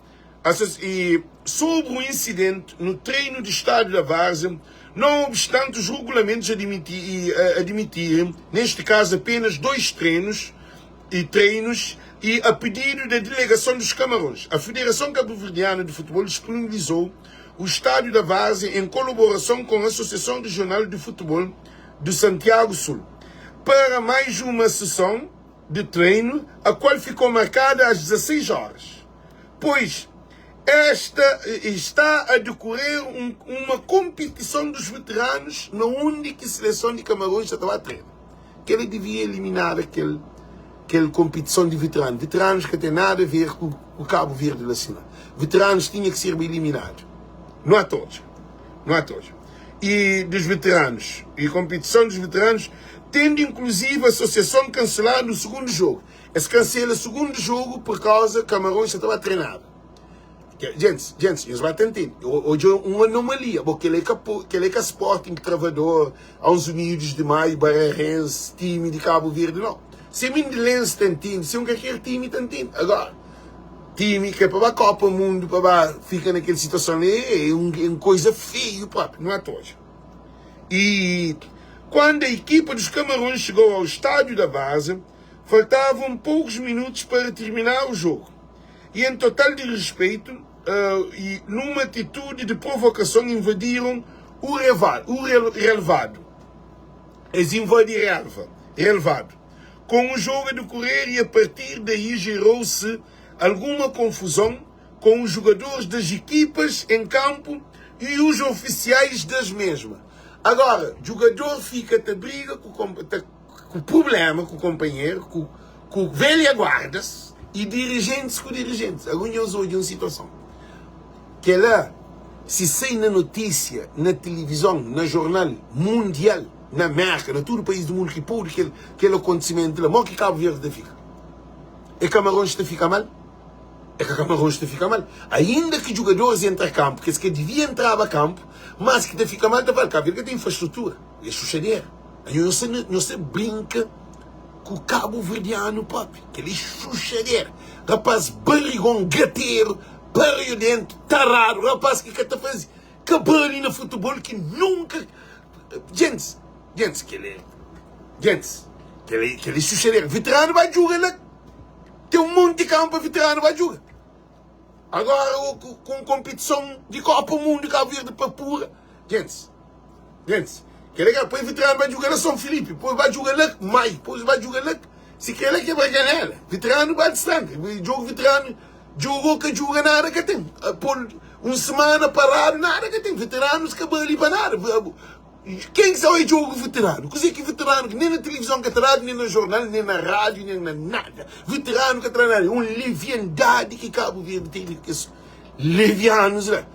E sobre o incidente no treino do estádio da Várzea, não obstante os regulamentos admitirem, neste caso, apenas 2 treinos e a pedido da delegação dos Camarões, a Federação Cabo-Verdiana de Futebol disponibilizou o estádio da Várzea em colaboração com a Associação Regional de Futebol de Santiago Sul para mais uma sessão de treino, a qual ficou marcada às 16 horas, pois esta está a decorrer uma competição dos veteranos na única seleção de Camarões já estava a treinar. Que ele devia eliminar aquela competição de veteranos. Veteranos que tem nada a ver com o Cabo Verde da Sina. Veteranos tinham que ser eliminados. Não há todos. E dos veteranos, e competição dos veteranos, tendo inclusive a associação cancelado o segundo jogo. Eles cancelam o segundo jogo por causa que Camarões já estava a treinar. Gente, eles vão tentar. Hoje é uma anomalia, porque ele é que Sporting Travador, aos Unidos de Maio, Barreirense, time de Cabo Verde, não. Se Mindelense tem time, se qualquer time tem time. Agora, time que é para a Copa Mundo, para ficar naquela situação, é uma coisa feia, próprio, não é todos. E quando a equipa dos Camarões chegou ao estádio da Várzea, faltavam poucos minutos para terminar o jogo. E em total de respeito, e numa atitude de provocação, invadiram o relevado. Eles invadiram relevado. Com o jogo a decorrer, e a partir daí gerou-se alguma confusão com os jogadores das equipas em campo e os oficiais das mesmas. Agora, o jogador fica a briga com o problema, com o companheiro, com o velha guardas e dirigentes com dirigentes. Agora nós hoje uma situação que lá, se sai na notícia, na televisão, na jornal mundial, na América, na todo o país do mundo que pôde aquele acontecimento lá, que Cabo Verde fica. E Camarões te fica mal? É que Camarões te fica mal. Ainda que jogadores entram a campo, que devia entrar a campo, mas que te fica mal, Cabo Verde tem infraestrutura, é chuchadeira. Você brinca com o cabo verdeano, papi. Aquele chuchadeiro. Rapaz barrigão, gateiro, barrigo dentro, tarado. Rapaz que está fazendo cabelo no futebol que nunca... Gente, aquele chuchadeiro. Veterano vai jogar lá. Tem um monte de campo para veterano vai jogar. Agora, com competição de Copa Mundo, Cabo Verde para pura. Gente, que legal, depois o veterano vai jogar na São Felipe, depois vai jogar lá Mai, depois vai jogar lá. Se quer lá que vai ganhar, veterano vai distante. Jogo veterano, jogou que joga nada que tem. Por uma semana parado, nada que tem. Veteranos que vão ali para nada. Quem sabe o jogo veterano? Coisa que veterano, nem na televisão que traz, nem no jornal, nem na rádio, nem na nada. Veterano que traz nada. Uma leviandade que Cabo Verde tem. Levianos, né?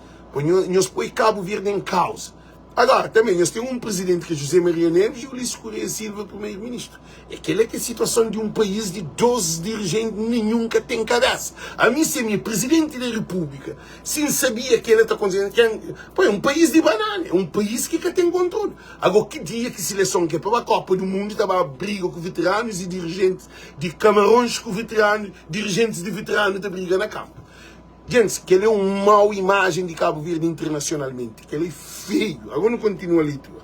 Nós põe Cabo Verde em causa. Agora, também, nós temos um presidente que é José Maria Neves e Ulisses Correia Silva, primeiro-ministro. Aquela é que é a situação de um país de 12 dirigentes, nenhum que tem cabeça. A mim, se é presidente da República, sem sabia que ele está acontecendo, é um país de banana, é um país que tem controle. Agora, que dia que a seleção que é para a Copa do Mundo estava a briga com veteranos e dirigentes de Camarões com veteranos, dirigentes de veteranos da briga na campo. Gente, que ele é uma mau imagem de Cabo Verde internacionalmente, que ele é feio. Agora não continua a leitura.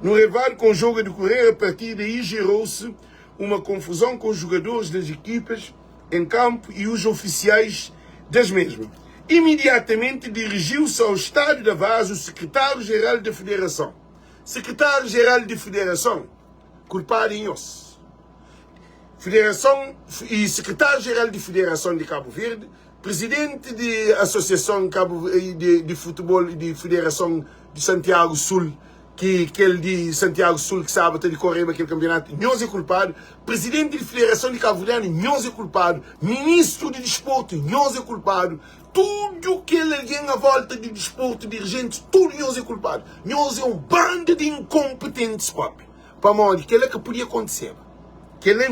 No revado com o jogo a decorrer, a partir daí gerou-se uma confusão com os jogadores das equipas em campo e os oficiais das mesmas. Imediatamente dirigiu-se ao estádio da Vaz o secretário-geral da Federação. Secretário-geral da Federação, culpado em osso. Federação e secretário-geral de Federação de Cabo Verde, presidente da Associação de Futebol e de Federação de Santiago Sul, que ele de Santiago Sul que sabe de correr aquele campeonato, nós é culpado. Presidente da Federação de Cabo Verde, nós é culpado. Ministro de Desporto, nós é culpado. Tudo que alguém à volta de desporto, dirigentes, tudo nós é culpado. Nós é um bando de incompetentes, papi. Para morrer, que é que podia acontecer. Que ele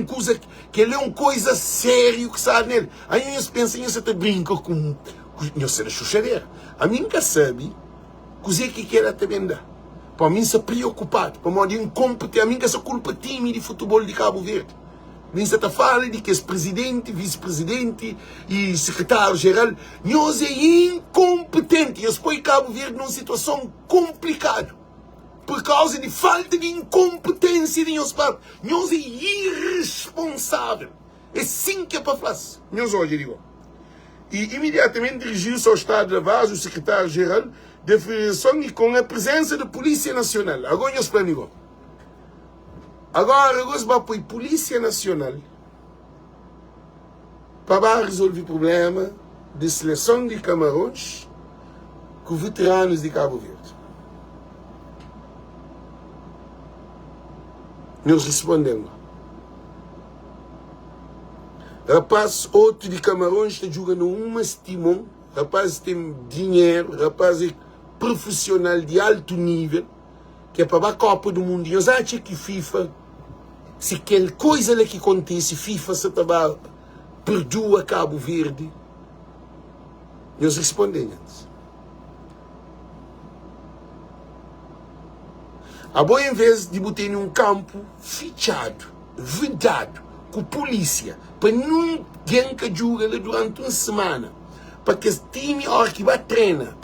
é uma coisa séria que sabe nele. Aí nós pensamos, você brinca com nós é chuchadeira. A mim que sabe, coisa que quer também dar. Para mim se preocupado, para mim incompetente, a mim que essa culpa time de futebol de Cabo Verde. Nem se está falando de que esse presidente, vice-presidente e secretário-geral, nós é incompetente. Nós põe Cabo Verde numa situação complicada. Por causa de falta de incompetência de nós parte. Nós é irresponsável. É assim que é para falar. Nós hoje digo. E imediatamente dirigiu-se ao Estado da Vaz, o secretário-geral da Federação, e com a presença da Polícia Nacional. Agora nós planejamos. Agora nós vamos para a Polícia Nacional para resolver o problema de seleção de Camarões com veteranos de Cabo Verde. Nós respondemos. Rapaz, outro de Camarões está jogando uma estimão. Rapaz tem dinheiro. Rapaz é profissional de alto nível. Que é para a Copa do Mundo. Nós achamos que FIFA, se aquela coisa ali que acontece, FIFA se estava perdoa Cabo Verde. Nós respondemos. A boa, em vez de botar em um campo fechado, vedado, com polícia, para ninguém que joga ali durante uma semana, para que esse time que vai treinar,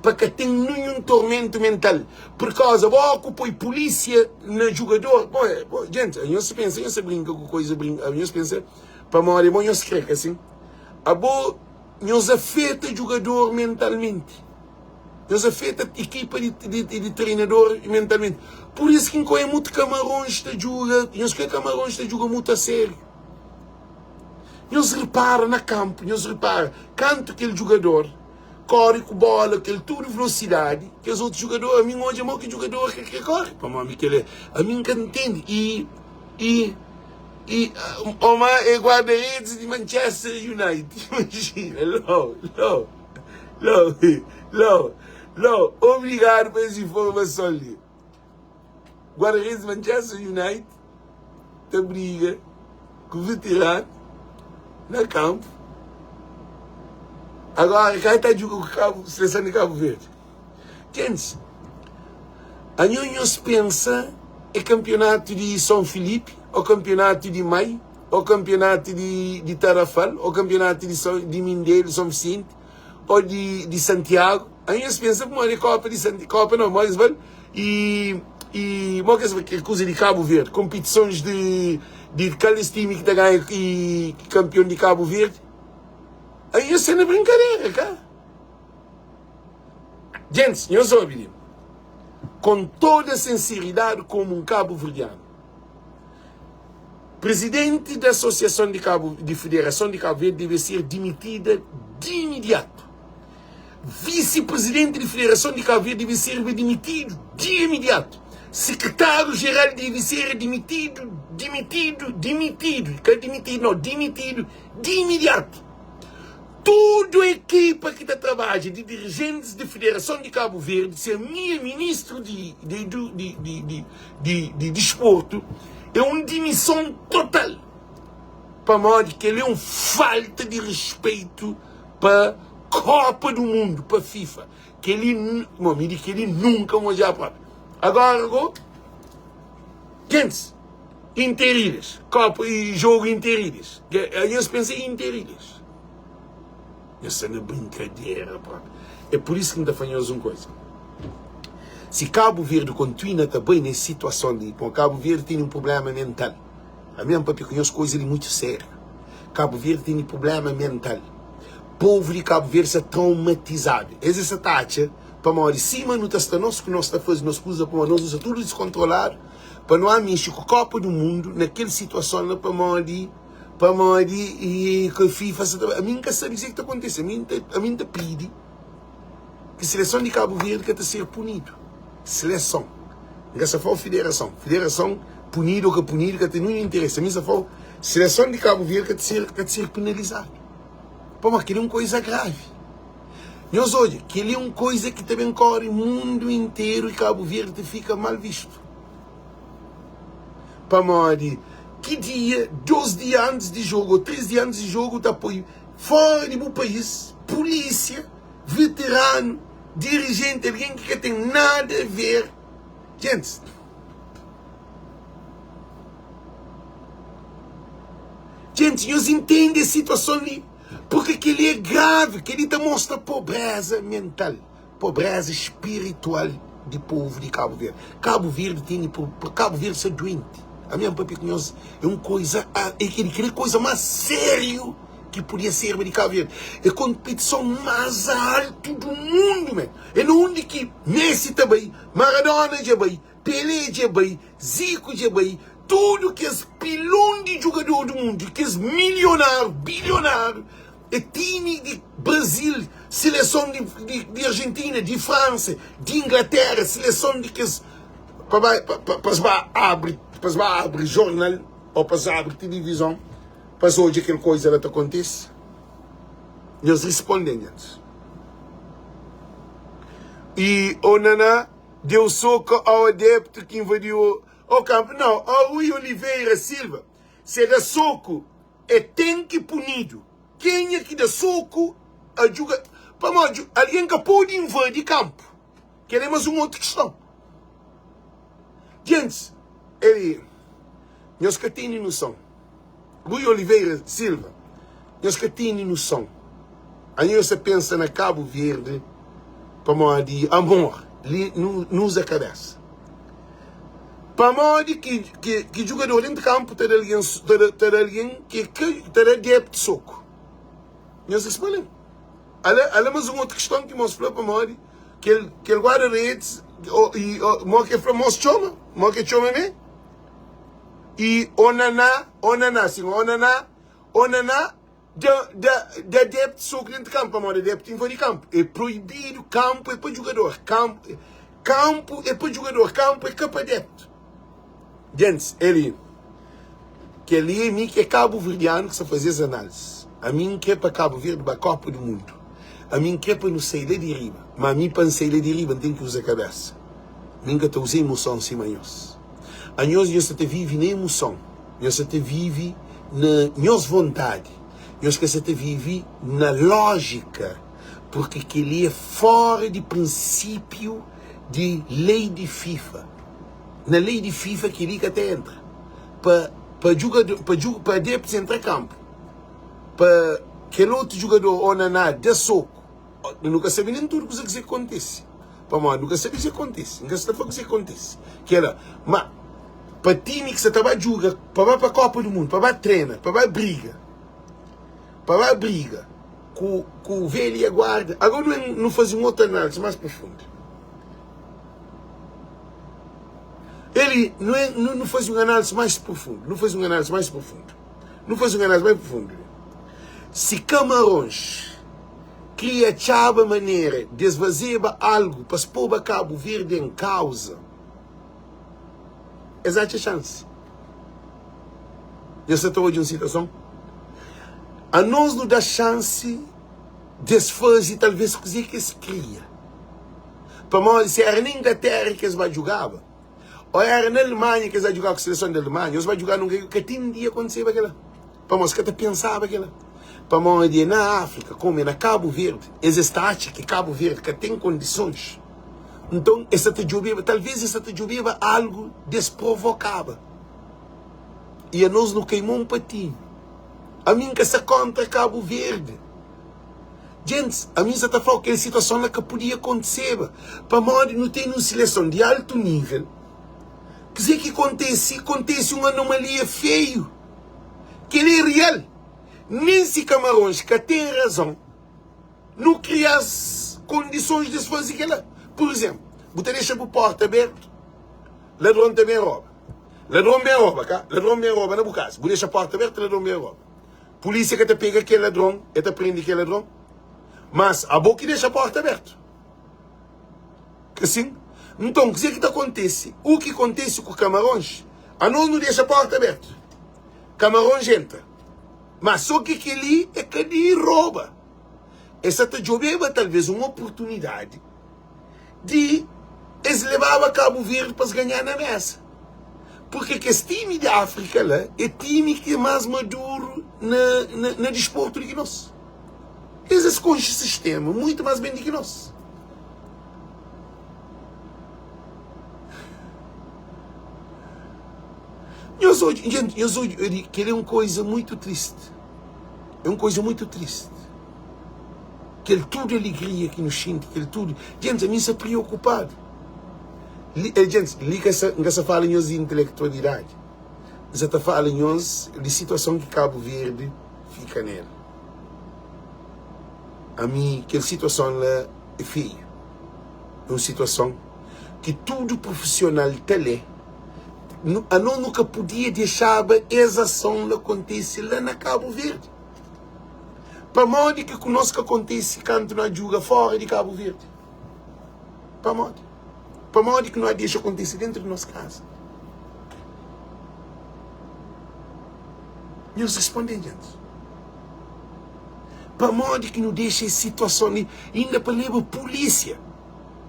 para que tenha nenhum tormento mental. Por causa, que põe polícia no jogador. Gente, a gente pensa, a gente brinca com coisa, a gente pensa, para morrer, a gente crê assim. A boa, a gente afeta o jogador mentalmente. Nós afeta a equipa de treinador mentalmente. Por isso que é muito Camarões está joga. Nós que Camarões está joga muito a sério. Nós repara na campo, nós repara. Canto aquele jogador, corre com bola, aquele tudo velocidade, que os outros jogadores, a mim hoje é mau que jogador que corre. Para mim que ele, a mim que entende. E uma é guarda-redes de Manchester United. Imagina, não, obrigado por essa informação ali. Guarda-redes de Manchester United está briga com o veterano na campo. Agora, cá está jogando com a seleção de Cabo Verde. Gente, a nós pensa é campeonato de São Filipe, ou campeonato de Maio, ou campeonato de Tarrafal, ou campeonato de Mindelo, São Vicente, ou de Santiago. Aí eles pensam, mano, é Copa de Santiago, Copa não, mas vale. E que coisa de Cabo Verde, competições de aqueles times que está ganhando e campeão de Cabo Verde. Aí isso é na brincadeira, cara. Gente, senhores ouvintes, com toda a sinceridade como um cabo-verdiano, presidente da Associação de Federação de Cabo Verde deve ser demitida de imediato. Vice-presidente de Federação de Cabo Verde deve ser demitido de imediato. Secretário-geral deve ser demitido de imediato. Toda a equipa que está trabalhando de dirigentes de Federação de Cabo Verde, ser minha ministro de desporto, é uma demissão total. Para modo que ele é uma falta de respeito para a Copa do Mundo, para a FIFA. Que ele nunca vai já para. Agora, gente, interilhas, Copa e jogo interilhas. Aí eu pensei em interilhas. Essa é brincadeira, pá. É por isso que ainda fazemos uma coisa. Se Cabo Verde continua também nessa situação ali, porque Cabo Verde tem um problema mental. A minha papi conhece coisa ali muito séria. Cabo Verde tem um problema mental. O povo de Cabo Verde está traumatizado. Essa taxa, para nós de cima, não está nós que nós está fazendo, nós usamos para nós usamos tudo descontrolado, para não mexer com a Copa do Mundo, naquela situação, para nós e que a FIFA, a mim não sabe dizer o que está acontecendo. A mim está pedindo que a seleção de Cabo Verde que está a ser punido. Seleção. Não se fala federação. Federação punido ou que punido, que não interessa. A mim se fala seleção de Cabo Verde que está a ser penalizado. Pô, mas aquilo é uma coisa grave. Nós olha, aquilo é uma coisa que também corre o mundo inteiro e Cabo Verde fica mal visto. Para morrer. Que dia, 2 dias antes de jogo, ou 3 dias antes de jogo, está apoio fora do país, polícia, veterano, dirigente, alguém que tem nada a ver. Gente, nós entendemos a situação ali, porque aquele é grave, que ele mostra pobreza mental, pobreza espiritual do povo de Cabo Verde. Cabo Verde é doente. A minha papi conhece, é uma coisa, é coisa mais séria que podia ser de Cabo Verde. É a competição mais alta do mundo, man. É onde que Messi também, Maradona já bem, Pelé já bem, Zico já bem, tudo que é pilão de jogador do mundo, que é milionário, bilionário, é time de Brasil, seleção de Argentina, de França, de Inglaterra, seleção de que para abrir jornal ou para abrir televisão, para hoje aquela coisa que acontece. Eles respondem antes. E o Naná deu soco ao adepto que invadiu o campo. Não, ao Rui Oliveira Silva, se dá soco, tem que punido. Quem é que dá soco a jogar? Para alguém que pode invadir campo. Queremos uma outra questão. Gente, nós que temos noção. Rui Oliveira Silva, nós que temos noção. Aí você pensa na Cabo Verde, para de amor, nos a cabeça. Para que jogador dentro de campo ter alguém que adepto de soco. Nós respondemos. Olha mais uma outra questão que nós falamos para que ele guarda-redes que famoso chama, que chama né? E onaná, da adepto soco dentro de campo, amor, adepto invadir campo. É proibido, campo é para jogador, campo é para jogador, campo é para adepto. Gente, que ali é mim que é cabo-verdiano que se faz as análises. A mim que é para Cabo Verde, para a Copa do Mundo. A mim que é para não sair de riba. Mas a mim para não sair de riba tem que usar a cabeça. Nunca te usei emoção assim, nós. A nós te vive na emoção. Nós te vive na nossa vontade. Nós que te vive na lógica. Porque aquele é fora de princípio de lei de FIFA. na lei de FIFA que ele até entra. Para adeptos entrar em campo. Para aquele outro jogador ou na de soco. Eu nunca sabia nem tudo o que acontece. Para mim, nunca sabia o que acontece. Nunca sabia o que acontece. Que era, mas para time que você estava a jogar, para a Copa do Mundo, para treina, para briga com o velho e a guarda. Agora não fazia outra análise mais profunda. Ele não faz uma análise mais profunda. Se Camarões cria chave maneira de esvaziar algo para se pôr a Cabo Verde em causa, existe a chance. Eu estou de uma situação. A nós não dá chance de se fazer talvez coisa que se cria. Para nós, se era na Inglaterra que eles vai jogar, ou era na Alemanha que eles vai jogar com a seleção da Alemanha, eles vai jogar num que tinha dia acontecer aquela. Para nós que até pensava aquela. Para nós, na África, como é na Cabo Verde, existe que Cabo Verde que tem condições. Então, talvez essa te joveva algo desprovocava. E a nós não queimou um patinho. A mim que se contra Cabo Verde. Gente, a mim já está falando que a situação que podia acontecer. Para nós não tem uma seleção de alto nível. Quer dizer que acontece uma anomalia feio. Que ele é real. Nem se Camarões que tem razão, não cria as condições de se fazer aquilo. Por exemplo, você deixa a porta aberta, ladrão também rouba. Ladrão bem rouba, cá? Ladrão bem rouba, na boa casa. Você deixa a porta aberta, ladrão bem rouba. Polícia que te pega aquele ladrão, e te prende aquele ladrão. Mas a boca deixa a porta aberta. Que assim? Então, o que acontece? O que acontece com Camarões? A nós não deixa a porta aberta. Camarões entra. Mas só que aquele é que ele rouba. Essa te joveva talvez uma oportunidade de eles levar a Cabo Verde para se ganhar na mesa. Porque esse time de África lá é time que é mais maduro na desporto do que nós. Eles com esse sistema muito mais bem do que nós. Eu digo que ele é uma coisa muito triste. É uma coisa muito triste. Que ele tudo é alegria que nos sente, que ele tudo. Gente, a mim se preocupado. Gente, liga essa fala em de intelectualidade. Essa fala em de situação que Cabo Verde fica nela. A mim, aquela situação lá é feia. É uma situação que tudo profissional tele. A nós nunca podia deixar essa ação acontecer lá na Cabo Verde. Para modo que conosco acontece quando nós jogamos fora de Cabo Verde. Para modo que nós deixamos acontecer dentro de nossa casa. E os respondem, para modo que não deixa essa situação ainda para levar a polícia.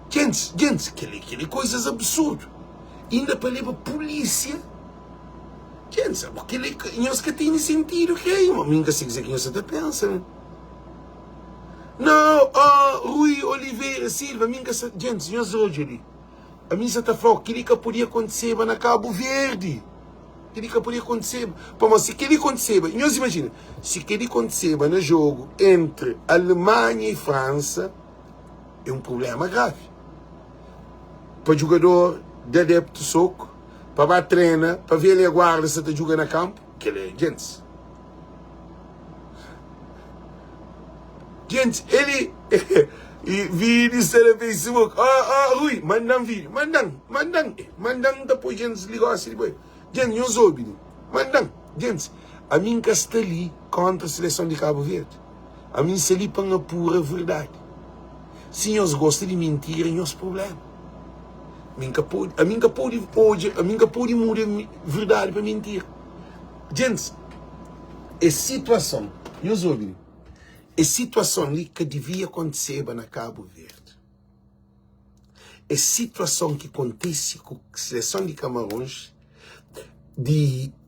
Gente, aquele coisas absurdas. Ainda para levar a polícia. Gente, sabe, aquele que tem sentido que é. Uma minha se dizer que você até pensa, né? Não, Rui Oliveira Silva, gente, senhores hoje ali. A minha está falando que aquilo que podia acontecer na Cabo Verde. Aquilo que podia acontecer. Mas se aquilo acontecer, imagina, se aquilo acontecer no jogo entre Alemanha e França, é um problema grave. Para o jogador de adepto soco, para treinar, para ver ele a guarda se está jogando na campo, que ele é gente. Gente, ele vídeo no Facebook. Rui, mandam vídeo. Mandam depois, gente, ligou assim depois. Gente, eu sou mandam. Gente, a mim que está ali contra a seleção de Cabo Verde. A mim se ali para a pura verdade. Se eles gostam de mentir, é nosso problema. A mim que pode mudar verdade para mentir. Gente, é situação. Eu sou é situação ali que devia acontecer na Cabo Verde. É situação que acontece com a seleção de Camarões.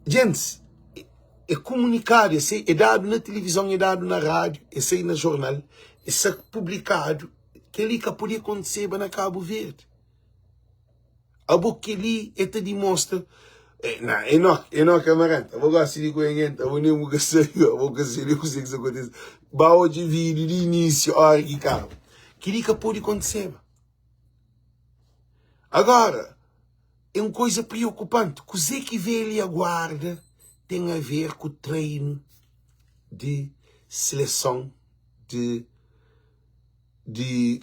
Gente, é comunicado, é dado na televisão, é dado na rádio, é sair no jornal, é publicado que ali que podia acontecer na Cabo Verde. A boca ali é te demonstra. Não, camarada. Eu vou gastar de conhecimento. Eu vou nem me gastar. Eu vou gastar de coisa que isso acontece. Baú de vídeo de início. Olha que carro. Que pode acontecer. Agora, é uma coisa preocupante. O que vê ali a guarda tem a ver com o treino de seleção de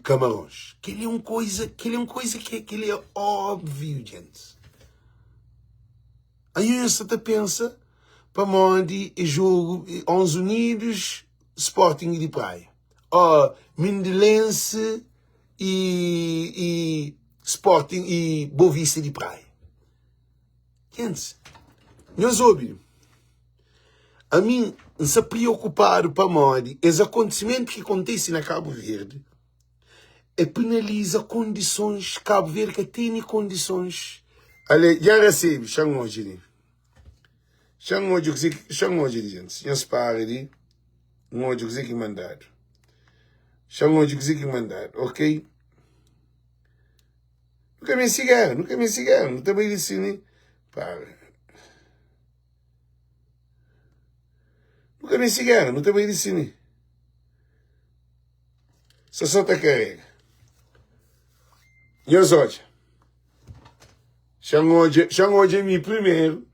Camarões. Que ele é uma coisa que ele é óbvio, gente. Aí você pensa, para onde é jogo 11 Unidos, Sporting de Praia. Ó, Mindelense e Sporting e Boavista de Praia. Gente, nós ouvimos. A mim, se preocupar para onde os acontecimentos que acontecem na Cabo Verde penaliza condições, Cabo Verde que tem condições. Olha, já recebe, chama hoje ali. Chama hoje, gente. Já se para ali. Hoje que mandar. Chama hoje que mandar, ok? Nunca me cigarro. Não também disse, né? Para. Nunca me cigarro, não também disse, né? Só tá carrega. E os olhos? Chama hoje mim primeiro.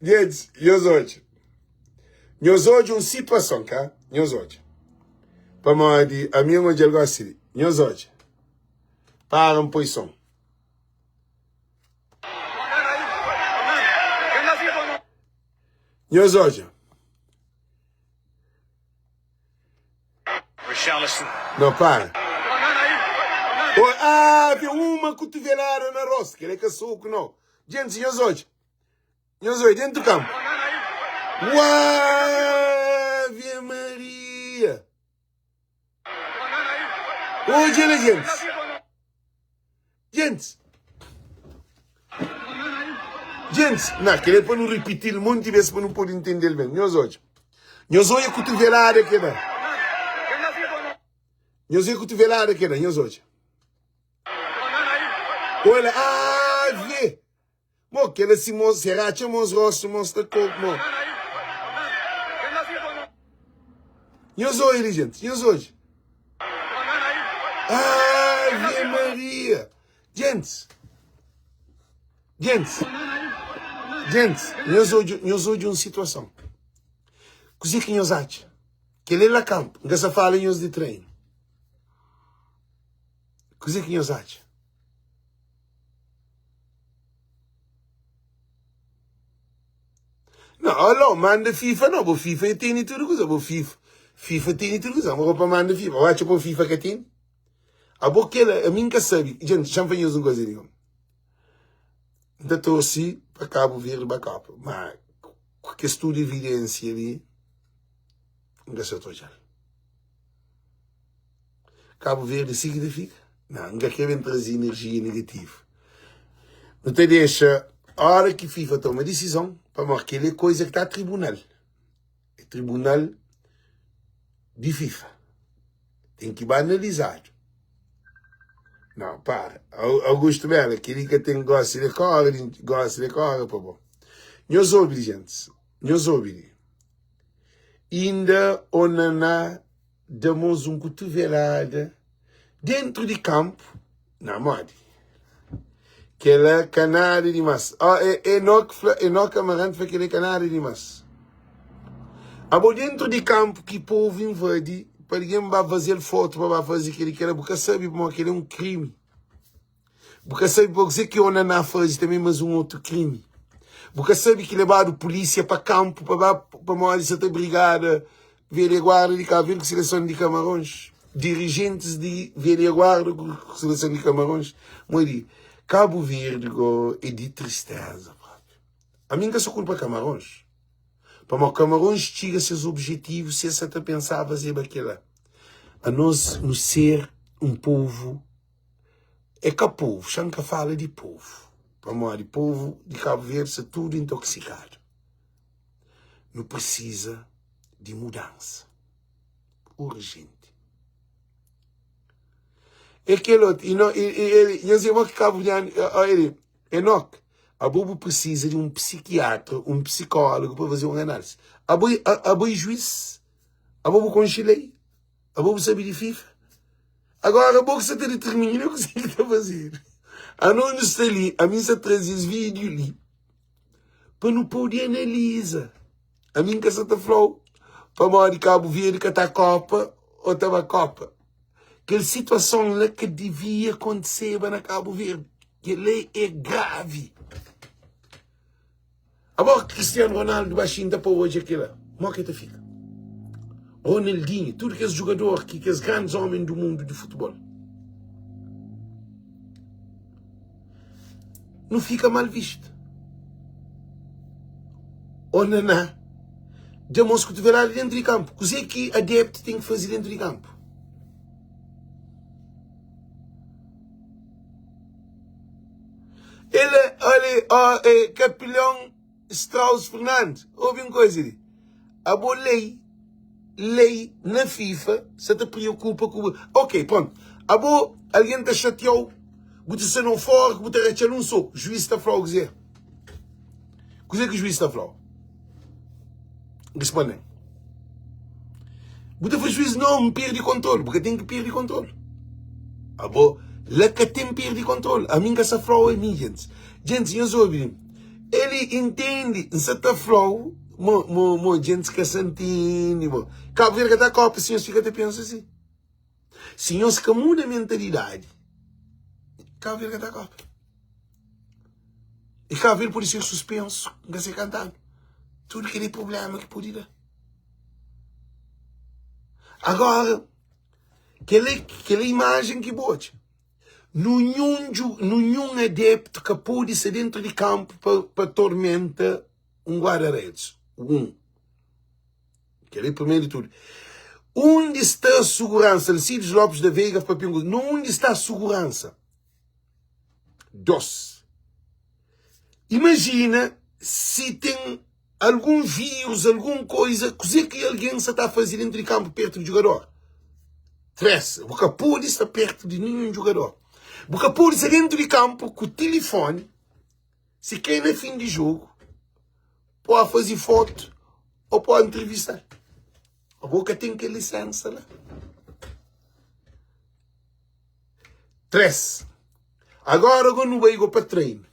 Gente, e os olhos? E os olhos uma situação, cá? E os olhos? Para mim, a minha mulher gosta assim. E os olhos? Para um posição. E os olhos? Não, para. Viu uma cotovelada na roça, que ele é caçuco, não. Gente, e os olhos? E os olhos, dentro do campo. Ave Maria! Hoje ele, gente, não, que ele é para não repetir um monte de vezes para não poder entender bem. Meus olhos é cotovelada que dá. Meus olhos é cotovelada que dá, meus olhos. Olha, vê! Mo, que ele se mostra, se mostra coco, mo. Meus olhos, gente, meus olhos. Ave Maria! Gente, meus olhos uma situação. Così que nós achamos. Que ele é lá campo, que se fala em de treino. Così que nós achamos. Não, olha, manda FIFA, não, o FIFA tem tudo coisa, o FIFA tem tudo coisa, mas para manda FIFA, acha para o FIFA que tem? A boca a mim que sabe, gente, já me uma coisa nenhuma. Ainda torci para Cabo Verde, para capa, mas que estudo de evidência ali, ainda se estou já. Cabo Verde significa? Não, ainda querem trazer energia negativa. Não te deixa, a hora que FIFA toma decisão, para marcar aquela coisa que está a tribunal. É tribunal de FIFA. Tem que analisar. Não, para. Augusto Melo, aquele que tem gosto de corre, pô, bom. Nós ouvimos, gente. Nós ouvimos. Ainda onana damos cotovelada dentro de campo, na moda. Que é canário de massa. Não camarante foi aquele canário de massa. Abo dentro de campo que o povo invade, para ninguém vai fazer foto, para fazer aquele que era, porque sabe como aquele é um crime. Porque sabe por dizer que o Naná faz também mais um outro crime. Porque sabe que levaram polícia para campo, para morrer essa brigada, velha guarda de Cabo Verde, seleção de Camarões. Dirigentes de velha guarda, seleção de Camarões. Mas Cabo Verde é de tristeza. A mim que se culpa Camarões. Para o Camarões chega seus objetivos, se essa está pensar fazer aquilo. A nós nos ser um povo, é que o povo, Xanca fala de povo. Para o povo de Cabo Verde está tudo intoxicado. Não precisa de mudança. Urgente. É aquele outro. E não, eu sei que Cabo Verde, ele, Enoch, a bobo precisa de um psiquiatra, um psicólogo para fazer uma análise. A boi juiz, a bobo concilei, a bobo sabe de FIFA. Agora a bobo se determina o que você está a fazer. A não está ali, a mim se traz esse vídeo ali, para não poder analisar. A mim que se está falou, para morrer Cabo Verde que está a Copa, ou estava a Copa. Aquela situação lá que devia acontecer na Cabo Verde. Que lei é grave. Agora Cristiano Ronaldo baixinho para hoje aquilo. Como é que fica? Ronaldinho, tudo que é jogador, que é os grandes homens do mundo de futebol. Não fica mal visto. Ou não. Demonstra que tu vê lá dentro de campo. O que é que adepto tem que fazer dentro de campo? Ele, olha, Capilão Strauss Fernandes, ouve uma coisa ali. A boa lei na FIFA, se te preocupa com... Ok, pronto. A boa, alguém te chateou, você não for, você rachar um soco. O juiz está a falar o que dizer. O que é que o juiz está a falar? Respondem. Você faz juiz não perde controle, porque tem que perder controle. A boa, lá que tem perder controle. A minha essa flow é minha, gente. Gente, eu sou ele entende, se está flow, gente que se entende. Cabo Verde que está a Copa, senhores fica até pensando assim. Senhores que muda a mentalidade. Cabo Verde que está a Copa. E Cabo Verde por isso é suspenso, não ser cantado. Tudo aquele problema que pode dar. Agora, aquela imagem que bote. Nenhum adepto que pode ser dentro de campo para tormenta um guarda-redes. Aquele é primeiro de tudo. Onde está a segurança? Alcides Lopes da Veiga, Papingo. Onde está a segurança? 2. Imagina se tem algum vírus, alguma coisa, que alguém se está a fazer dentro de campo perto do jogador. 3. Porque pode estar perto de nenhum jogador. Porque pode estar dentro de campo com o telefone, se quer no fim de jogo, pode fazer foto ou pode entrevistar. A boca tem que licença lá. 3. Agora eu não vou para treino.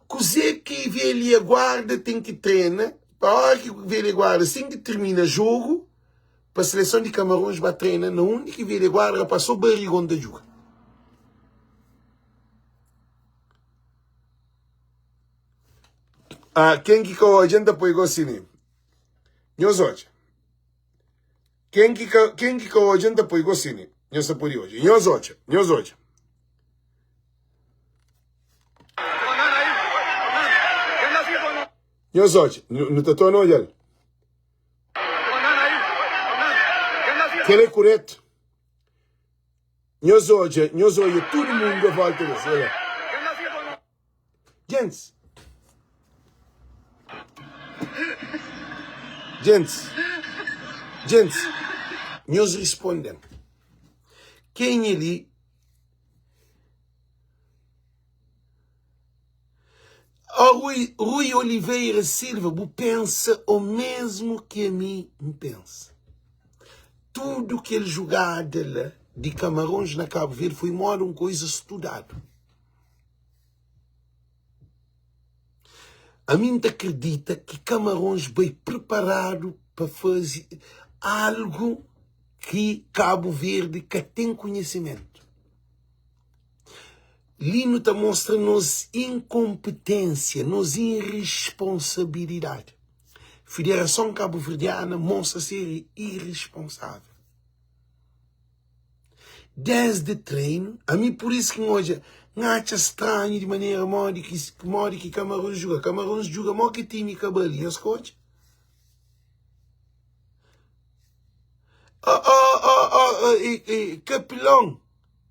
Coisa que velha guarda tem que treinar, para a hora que velha guarda, assim que termina o jogo, para a seleção de Camarões vai treinar, na única velha guarda passou o barrigão da jogo. Quem que a agenda pegou assim? Nhosote. Quem que a agenda pegou assim? Nhosa por hoje. Nhosote. Nhosote. Não te tornou ele. Que ele é correto. Nhosote, todo mundo volta disso. Gente, nós respondemos. Quem ele? Rui Oliveira Silva, pensa o mesmo que a mim pensa. Tudo que ele jogava lá de Camarões na Cabo Verde foi uma coisa estudada. A mim acredita que Camarões veio preparado para fazer algo que Cabo Verde que tem conhecimento. Lino está mostrando-nos incompetência, nos irresponsabilidade. Federação Cabo-Verdiana mostra ser irresponsável. Desde treino, a mim por isso que hoje não acha estranho de maneira que Camarões joga. Camarões joga mais que time cabelinhas, coach. Capilão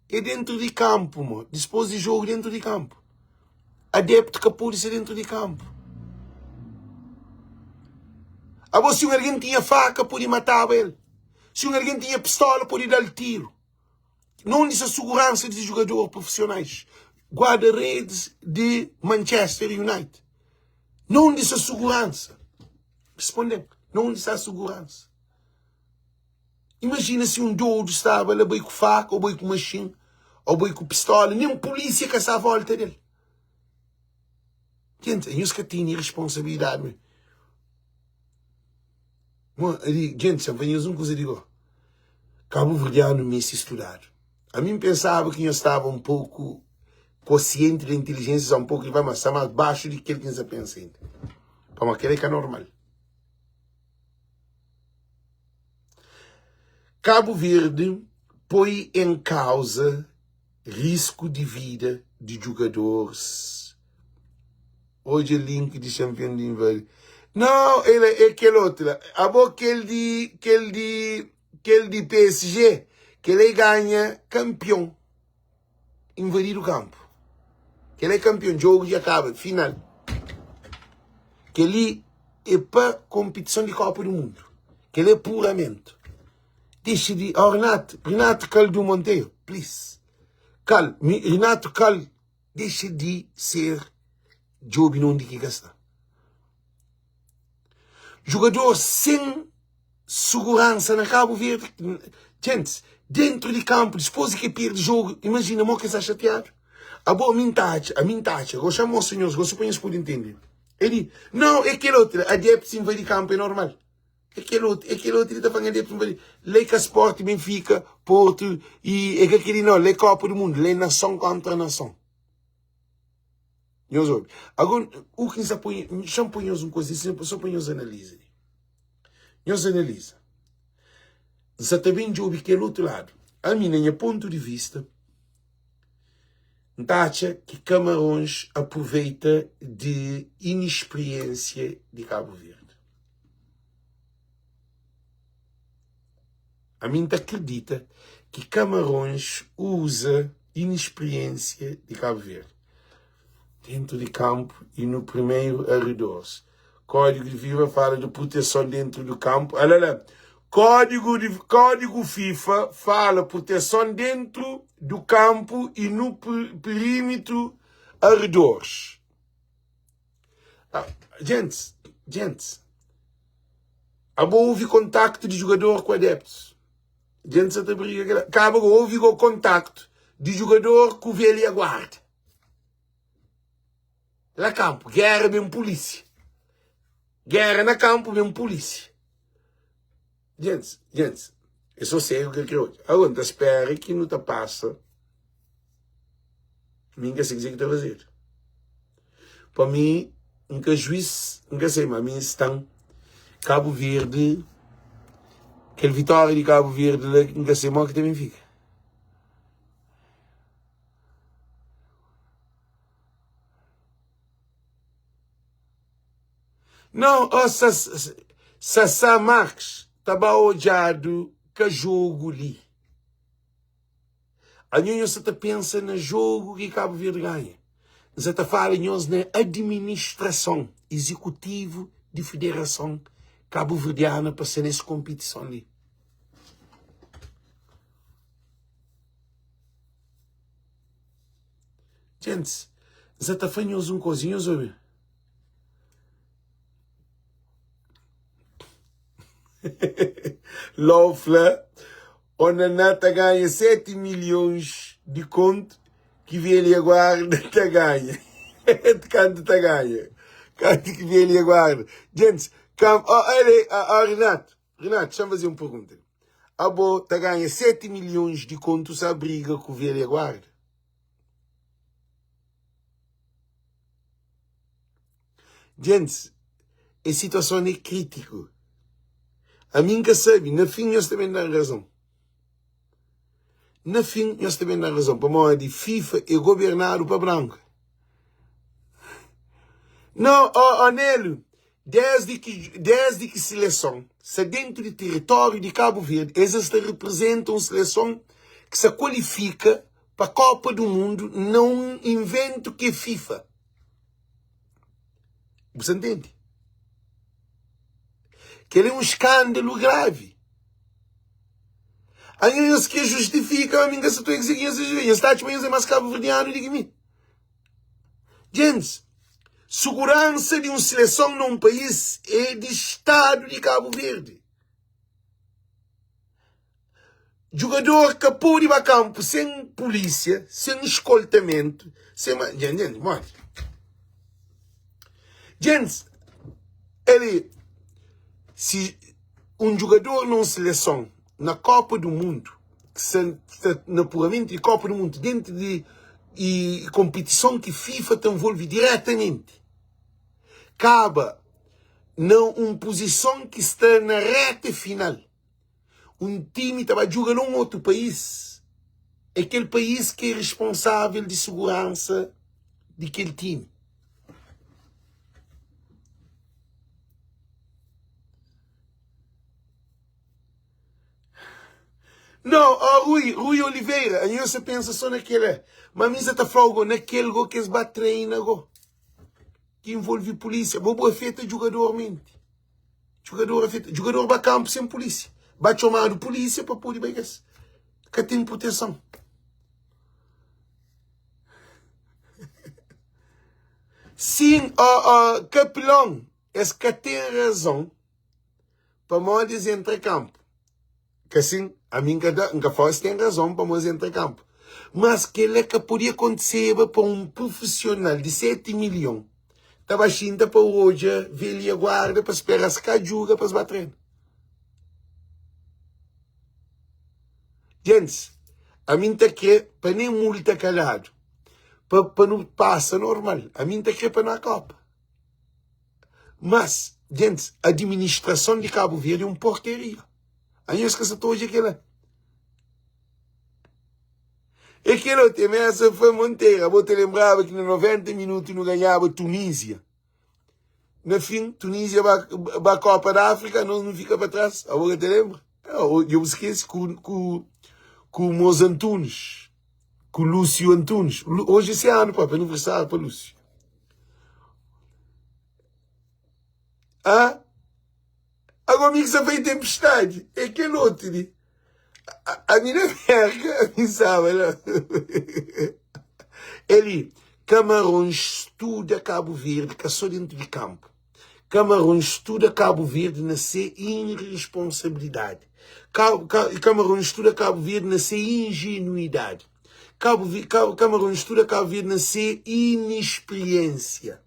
é dentro de campo, mano. Depois de jogo dentro de campo. Adepto que pode ser dentro de campo. Agora, se alguém tinha faca, podia matar ele. Se alguém tinha pistola, podia dar tiro. não diz a segurança de jogadores profissionais. Guarda-redes de Manchester United. Não diz a segurança. Respondem. Não diz a segurança. Imagina se um doido estava lá bem com faca, ou bem com machine, ou bem com pistola. Nem polícia que está à volta dele. Gente, eu que tinha responsabilidade. Gente, se eu uma coisa digo. Cabo Verdeano me se estudar. A mim pensava que eu estava um pouco consciente da inteligência, um pouco, vai mais baixo do que ele pensa ainda. Para aquele que é normal. Cabo Verde põe em causa risco de vida de jogadores. Hoje o link de campeão de inverno. Não, ele é aquele outro. Aquele de PSG, que ele ganha campeão. Invadir o campo. Que ele é campeão, jogo já acaba, final. Que ele é para competição de Copa do Mundo. Que ele é puramente. Deixa de... Oh, Renato Cal do Monteiro, please. Renato Cal, deixa de ser job não de que gastar. Jogador sem segurança na Cabo Verde. Gente, dentro de campo, depois que perde o jogo, imagina o que está chateado. A minha taxa, eu chamo os senhores, você põe isso por entender. Ele, não, é aquele outro, adeptos invadir campo é normal. É aquele outro está falando adeptos invadir. Leica Sport, Benfica, Porto, e é aquele não, Lei Copa do Mundo, Lei nação contra nação. Agora, o que se põe, só põe uma coisa, só põe os analisas. Nós analisa. Se também jogo que é do outro lado. A minha ponto de vista, acha que Camarões aproveita de inexperiência de Cabo Verde. A mim acredita que Camarões usa inexperiência de Cabo Verde. Dentro de campo e no primeiro arredor. Código de FIFA fala de proteção dentro do campo. Olha lá. Código FIFA fala proteção dentro do campo e no perímetro arredores. Gente. Houve contacto de jogador com adeptos. Gente, você briga. Acaba houve o contacto de jogador com velha guarda. Lá campo, guerra mesmo polícia. Guerra na campo mesmo polícia. Gente, eu só sei o que é hoje. Agora, espera que não te passa. Ninguém sei o que está a fazer. Para mim, nunca juiz, nunca sei, mas a mim estão Cabo Verde, aquele vitória de Cabo Verde, nunca sei mal que também fica. Não, Sassá Marques estava odiado que jogo ali. A gente só pensa no jogo que Cabo Verde ganha. Você fala na administração executivo de federação cabo-verdiana para ser nessa competição ali. Gente, você está fazendo uma coisinha, sabe? Lofla, onde a Nata ganha 7 milhões de conto que vem agora tá ganha. De canto tá ganha. Canto que vem agora. Gente, Renato, deixa eu fazer uma pergunta. A boa tá ganha 7 milhões de contos à briga com o velho guarda. Gente, a situação é crítica. A mim que sabe, na fim nós também dá razão. Na fim nós também dá razão. Para modo de FIFA e governar para branco. Não, Nélio, desde que seleção, se dentro do território de Cabo Verde, eles representam seleção que se qualifica para a Copa do Mundo, não invento que é FIFA. Você entende? Que ele é um escândalo grave. Aí eles que justificam a mim que se tu exigir essa justiça. Está tipo é mais cabo-verdiano do que mim. Gente, segurança de uma seleção num país é de Estado de Cabo Verde. Jogador que pode ir para campo sem polícia, sem escoltamento, sem... Gente, morre. Gente, se um jogador numa seleção, na Copa do Mundo, no apuramento de Copa do Mundo, dentro de competição que FIFA te envolve diretamente, acaba numa posição que está na reta final. Um time estava jogando num outro país. É aquele país que é responsável de segurança daquele time. Não, Rui Oliveira, aí você pensa só naquele. Mas você está falando naquele que eles batem que envolve polícia. Bobo é feito jogadormente. Jogador vai campo sem polícia. Vai chamar de polícia para poder ir que tem proteção. Sim, capelão, esse que tem razão para nós entrar em campo. Que assim, a mim que faz tem razão para nós entrar em campo. Mas que ele que podia acontecer para um profissional de 7 milhões. Estava xinta para hoje, velha guarda para esperar se cajuga para se bater. Gente, a mim está aqui para nem multa calhado. Para não passa normal. A mim está aqui para não Copa. Mas, gente, a administração de Cabo Verde é uma porcaria. Aí eu esqueci hoje aquela. Aquilo também, essa foi Monteira. Vou te lembrava que nos 90 minutos não ganhava Tunísia. No fim, Tunísia vai a Copa da África, não fica para trás. Agora te lembra? Eu esqueci com o Moz Antunes, com o Lúcio Antunes. Hoje esse ano, para aniversário para o Lúcio. Agora, amigo, você fez tempestade. É que outro, né? A minha merda, a sabe, ele, Camarões estuda Cabo Verde, que é só dentro de campo. Camarões estuda Cabo Verde na ser irresponsabilidade. Camarões estuda Cabo Verde na ser ingenuidade. Camarões estuda Cabo Verde na ser inexperiência.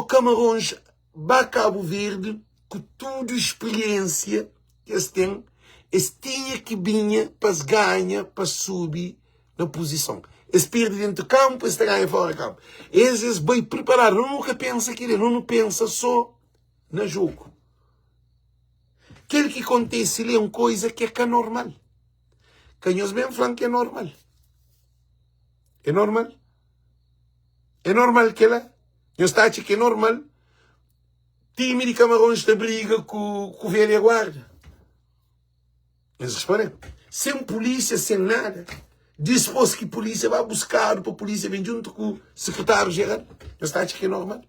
Camarões vai Cabo Verde com toda a experiência que eles têm. Eles tinham que vir para se ganhar, para subir na posição. Eles perdem dentro do campo, eles ganham fora do campo. Eles bem preparados. Nunca pensa que ele não pensa só no jogo. Aquilo que acontece ali é uma coisa que é normal. Canhos mesmo falam que é normal. É normal. É normal que ela. Eu estou a dizer que é normal. Time de Camarões da briga com o velho guarda. Eles respondem. Sem polícia, sem nada. Dispôs que a polícia vai buscar para a polícia vem junto com o secretário-geral. Eu estou a dizer que é normal.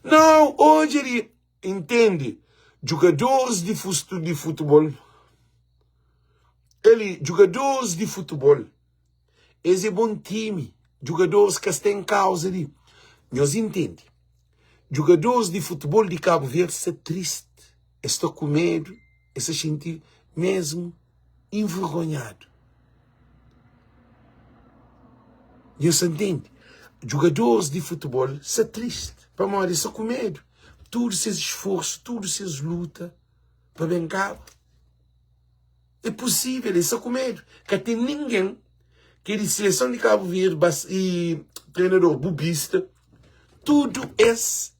Não, hoje ele entende. Jogadores de futebol. Jogadores de futebol. Esse é bom time. Jogadores que têm causa ali. Nós entendemos. Jogadores de futebol de Cabo Verde são tristes. Estão com medo. Se sentem mesmo envergonhados. Nós entendemos. Jogadores de futebol são tristes. Para morrer, estão com medo. Todos esses esforços, todos esses lutas para brincar. É possível, eles estão com medo. Que tem ninguém que é de seleção de Cabo Verde e treinador bubista. Tudo essa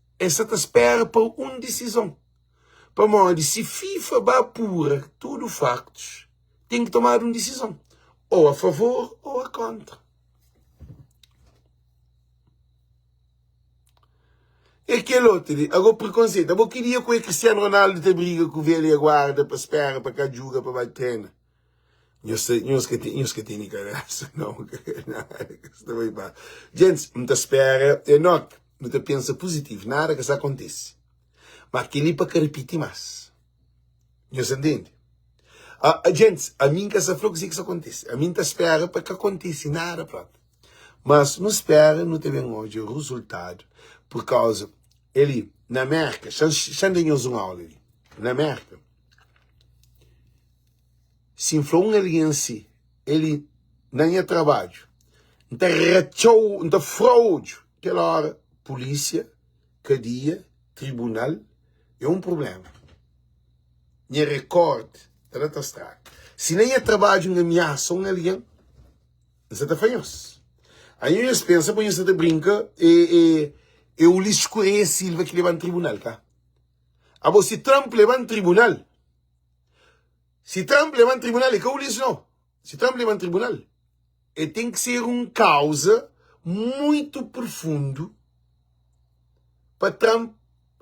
espera para uma decisão. Para morrer, se FIFA vai apura tudo factos, tem que tomar uma decisão. Ou a favor ou a contra. É aquele outro, agora preconceito. Eu queria que o Cristiano Ronaldo te briga com o velho guarda para esperar, para que joga, para vai treinar. Eu que tenho cara. Não, gente, muita espera. Enoch, não te pensa positivo, nada que isso acontece. Mas aquele para que repite mais. Você entende? Gente, a mim que essa falou que isso acontece. A mim tá espera para que aconteça nada, pronto. Mas não espera, não teve hoje o resultado, por causa, ele, na América, já temos uma aula ali, na América, se inflou um aliança, ele não tinha trabalho, não rachou, não fraude, aquela hora, polícia, cadeia, tribunal, é um problema. Não recorde, está estrada. Se nem é trabalho, não ameaça um aliança, você está fanhoso. Aí eles pensam, põe essa brinca, e o lixo é Silva que leva no tribunal, tá? Agora, se Trump leva no tribunal, é que o lixo não. Se Trump leva no tribunal, tem que ser uma causa muito profundo para Trump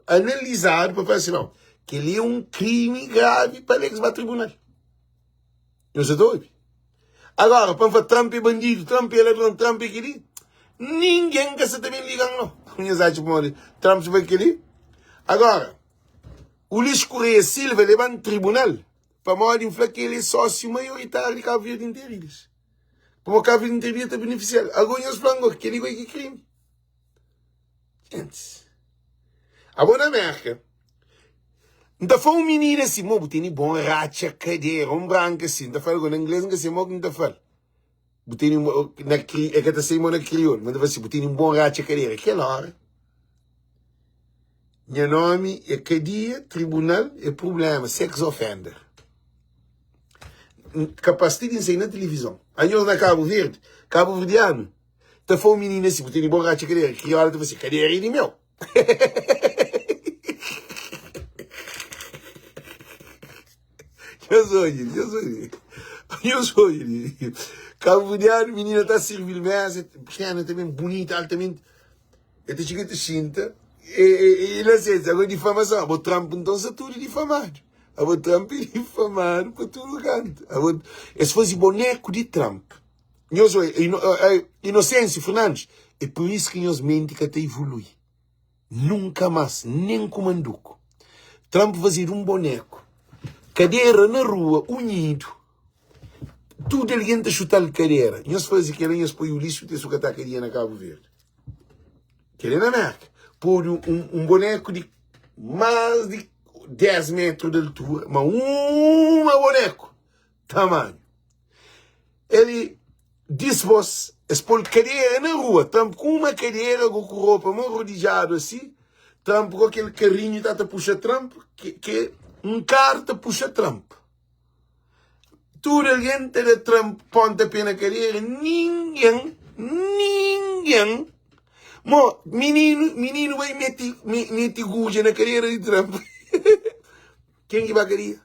analisar, para falar assim, não, que ele é um crime grave para ele que vai ao tribunal. Não se doido? Agora, para falar Trump é bandido, Trump é ladrão, Trump é aquele, ninguém que se também liga, não. Trump vai aquele. Agora, o Luiz Correia Silva leva no tribunal para morrer falar que ele é sócio maioritário de Cabo Verde inteiro. Para o Cabo Verde inteiro está beneficiado. Agora, eles falam que ele vai que crime. Gente, agora na América, então foi um menino assim, mo tem bom racha cadeira, um branco assim, então fala em inglês, assim, mo não fala. Botei na que está sem na crioulo, mas assim, botei um bom racha cadeira, aquela hora. Meu nome é cadeia, tribunal, é problema, sex offender. Capacidade de ensinar na televisão. Aí nós na Cabo Verde, Cabo Verdeano, então foi um menino assim, botei um bom racha cadeira, que hora tu vai assim, cadeira é de meu. Eu sou ele. Cabo Verdeano, menina está a servir mais, pequena também, bonita, altamente. Eu te chego a te sinta, e não sei, agora difamação. O Trump então é tudo difamado. O Trump é difamado para todo canto. Esse fosse boneco de Trump. Eu sou Inocêncio Fernandes. É por isso que nós mente que até evolui. Nunca mais, nem comanduco. Trump fazia um boneco. Cadeira na rua, unido. Tudo ele entra a chutar a cadeira. Nós fazemos que nós põe o lixo e tem que a cadeira na Cabo Verde. Querendo na América. Pôr um boneco de mais de 10 metros de altura, mas boneco. Tamanho. Ele dispôs a pôr cadeira na rua. Trump com uma cadeira com roupa mais rodijado assim. Trump com aquele carrinho que está a puxar Trump, que um carro te puxa Trump. Tudo alguém de Trump ponta pena cadeira. Ninguém. Menino vai meter guja na cadeira de Trump. Quem que vai querer?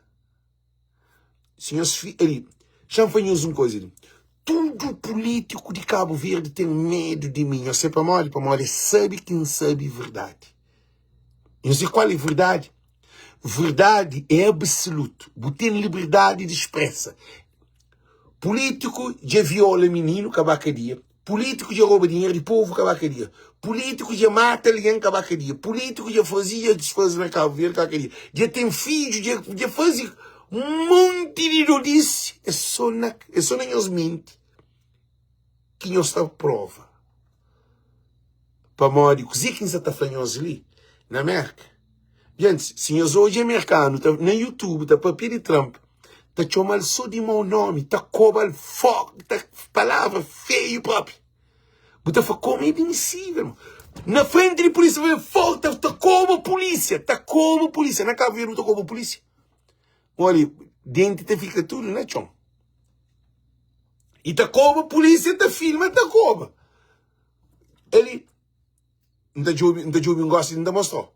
Senhores, ele, já faz uma coisa. Todo político de Cabo Verde tem medo de mim. Eu sei para morrer, sabe quem sabe verdade. Eu sei qual é a verdade. Verdade é absoluto. Tem liberdade de expressa. Político já viola menino, cabacadia. Político já rouba dinheiro de povo, cabacadia. Político já mata alguém, cabacadia. Político já fazia desfazer na Cabo Verde, cabacadia. Já tem filho, já fazia um monte de dodice. É só na eles mente que nós está prova. Para morrer, cozinha que está falando ali, na América. Gente, se nós hoje é americano, tá no YouTube, tá papel de Trump, tá chamando só de mau nome, tá cobal fogo, tá palavra feio próprio. Você fala, como é invencível? Na frente de polícia, fogo, tá como polícia, Na Cabo Verde, tá como polícia. Olha, dentro te fica tudo, né, chão? E tá como polícia, tá filma, tá como. Ele, não tá jovem, gosta, não tá mostrou.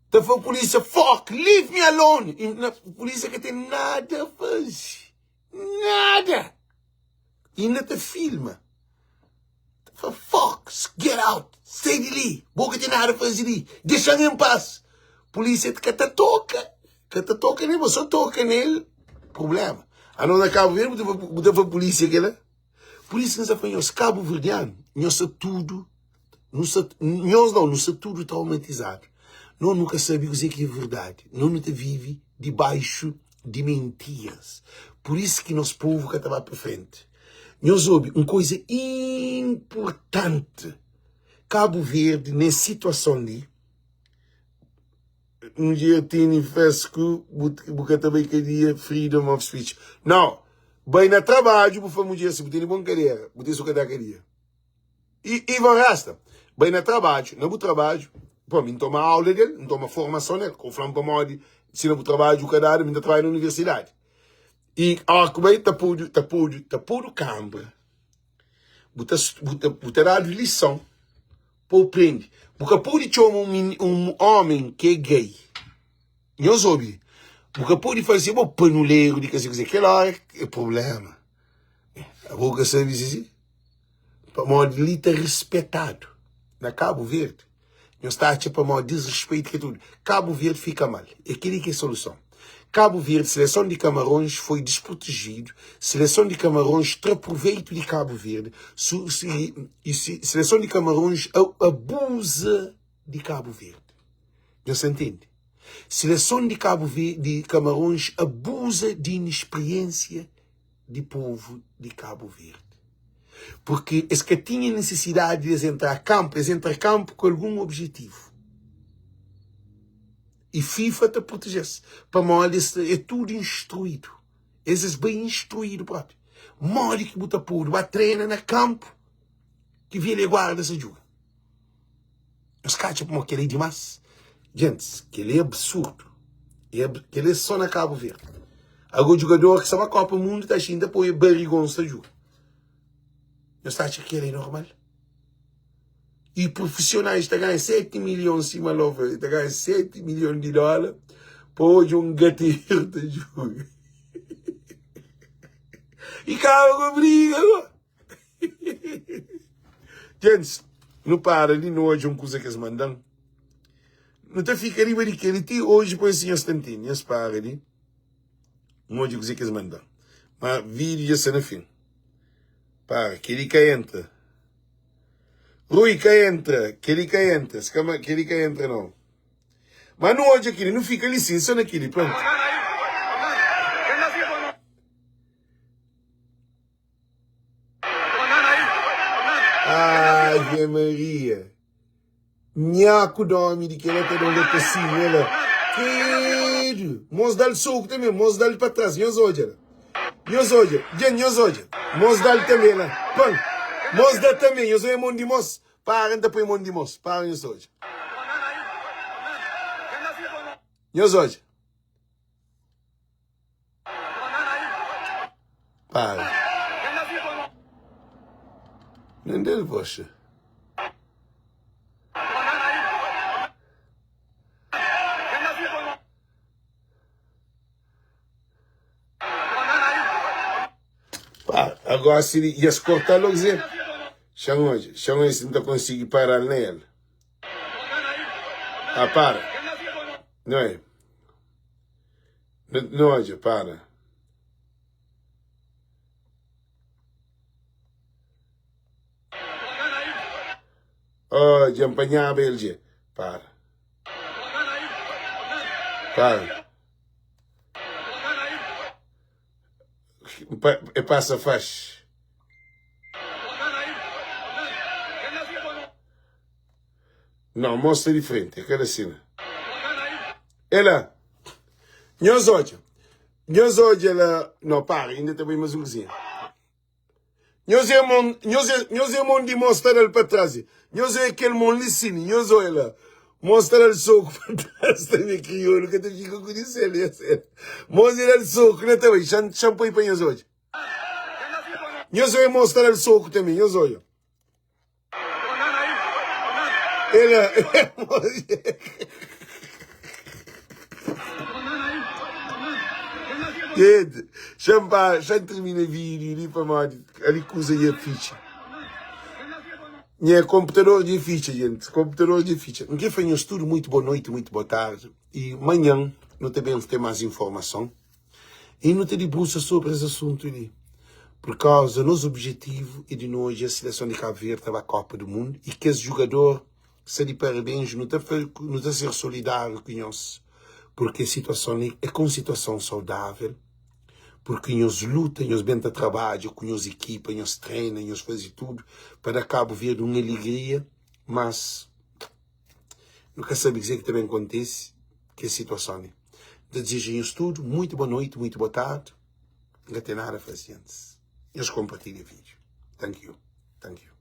Então foi a polícia, fuck, leave me alone. E a polícia que tem nada a fazer. Nada. E ainda te filma. Fala, fuck, get out, sai de ali. Boca tem nada a fazer ali. Deixa ele em paz. Polícia que te toca. Nem você toca nele. Problema. A nós na Cabo Verde, botar a polícia aquela. Polícia que nós apanhamos Cabo Verdeano. Nós tudo Nós não se tudo traumatizado. Nós nunca sabemos o que é verdade. Nós nunca vive debaixo de mentiras. Por isso que nosso povo que estava para frente. Nós ouvimos uma coisa importante. Cabo Verde, nessa situação ali, um dia tinha fesco, porque também queria freedom of speech. Não, bem na trabalho, vou fazer um dia assim, vou ter bom carreira, vou ter sua cadeia. E Ivan Rasta, bem na trabalho, não vou trabalho, pô, me toma aula dele, me toma formação dele, com o flam para modi, se não vou trabalho, o cadáver, me trabalho na universidade. E, como é, tá por campo, vou ter dado lição, por aprender. Porque pode chamar um homem que é gay. Não sabe. Porque pode fazer um panuleiro de que aquele é problema. A boca sabe assim. Para modo de estar respeitado. Na Cabo Verde. Não está para modo de desrespeito que tudo. Cabo Verde fica mal. É aquele que é a solução. Cabo Verde, seleção de Camarões foi desprotegido. Seleção de Camarões traz proveito de Cabo Verde. Seleção de Camarões abusa de Cabo Verde. Não se entende? Seleção de Camarões abusa de inexperiência de povo de Cabo Verde. Porque eles que tinham necessidade de entrar a campo com algum objetivo. E FIFA te protege-se. Para mal, é tudo instruído. Eles bem instruídos, próprio. Mori que bota puro, vai treinar na campo, que vira guarda essa joga. Os caras como aquele é demais. Gente, que ele é absurdo. Que ele é só na Cabo Verde. Agora o jogador que está na Copa do Mundo está achando depois barrigão essa joga. Não está achando que ele é normal? E profissionais que ganham 7 milhões em cima lova, que ganham 7 milhões de dólares, pode um gateiro de jogo. E cara, briga. Gente, não para ali, não hoje uma coisa que eles mandam. Não te fica ali, mas que ele hoje põe assim um instantinho, eles para ali. Não hoje coisa que eles mandam. Mas vídeo já se no fim. Para, que ele cá entra. Rui, cá entra. Que ele cá entra. Que ele cá entra, não. Mas não hoje aquele, não fica ali sim, só naquele, pronto. Ave Maria. Nhaco dorme de que ela tá dando assim, ela. Querido. Mos dá-lhe soco também, mos dá-lhe para trás, nós hoje. Nós hoje, mos dá-lhe também lá. Pronto. Mos dá também, eu sou irmão de mos. Parem depois irmão de mos. Parem nós hoje. Nós hoje. Parem. Não dele, poxa. Agora se ia se cortar logo dizer. Chama esse não consegue parar nele. Ah, para. Não é? Não, hoje, para. Oh, de empanhar ele, para. Para. É passa faz. Não, mostra diferente, aquela cena. Ela. Nós hoje, ela. Não, para, ainda também mais um cozinha. Nós é mon de mostrar ele para trás. Nós é aquele mon licine, nós é ela. Mostra ele soco para trás também, crioulo, que tu fica com isso ali, é sério. Mostra ele soco, né, também, shampoo para nós hoje. Nós é mostrar ele soco também, nós olha. Ela, já termina o vídeo ali para mais, ali coisa aí a ficha. É computador de ficha, gente. Computador de ficha. Ninguém fez um estudo. Muito boa noite, muito boa tarde. E amanhã, não devemos ter mais informação. E não te debruça sobre esse assunto ali. Por causa, nosso objetivo é de nós, a seleção de Cabo Verde para a Copa do Mundo, e que esse jogador, se de parabéns, não está a ser solidário com nós, porque a situação é com situação saudável, porque nós lutam, nós bem trabalham, com nós equipa, nós treinam, nós fazemos tudo, para Cabo Verde uma alegria, mas nunca sabe dizer que também acontece, que a situação é. Desejo-nos tudo, muito boa noite, muito boa tarde, não tem nada a fazer antes. Eles compartilham o vídeo. Thank you. Thank you.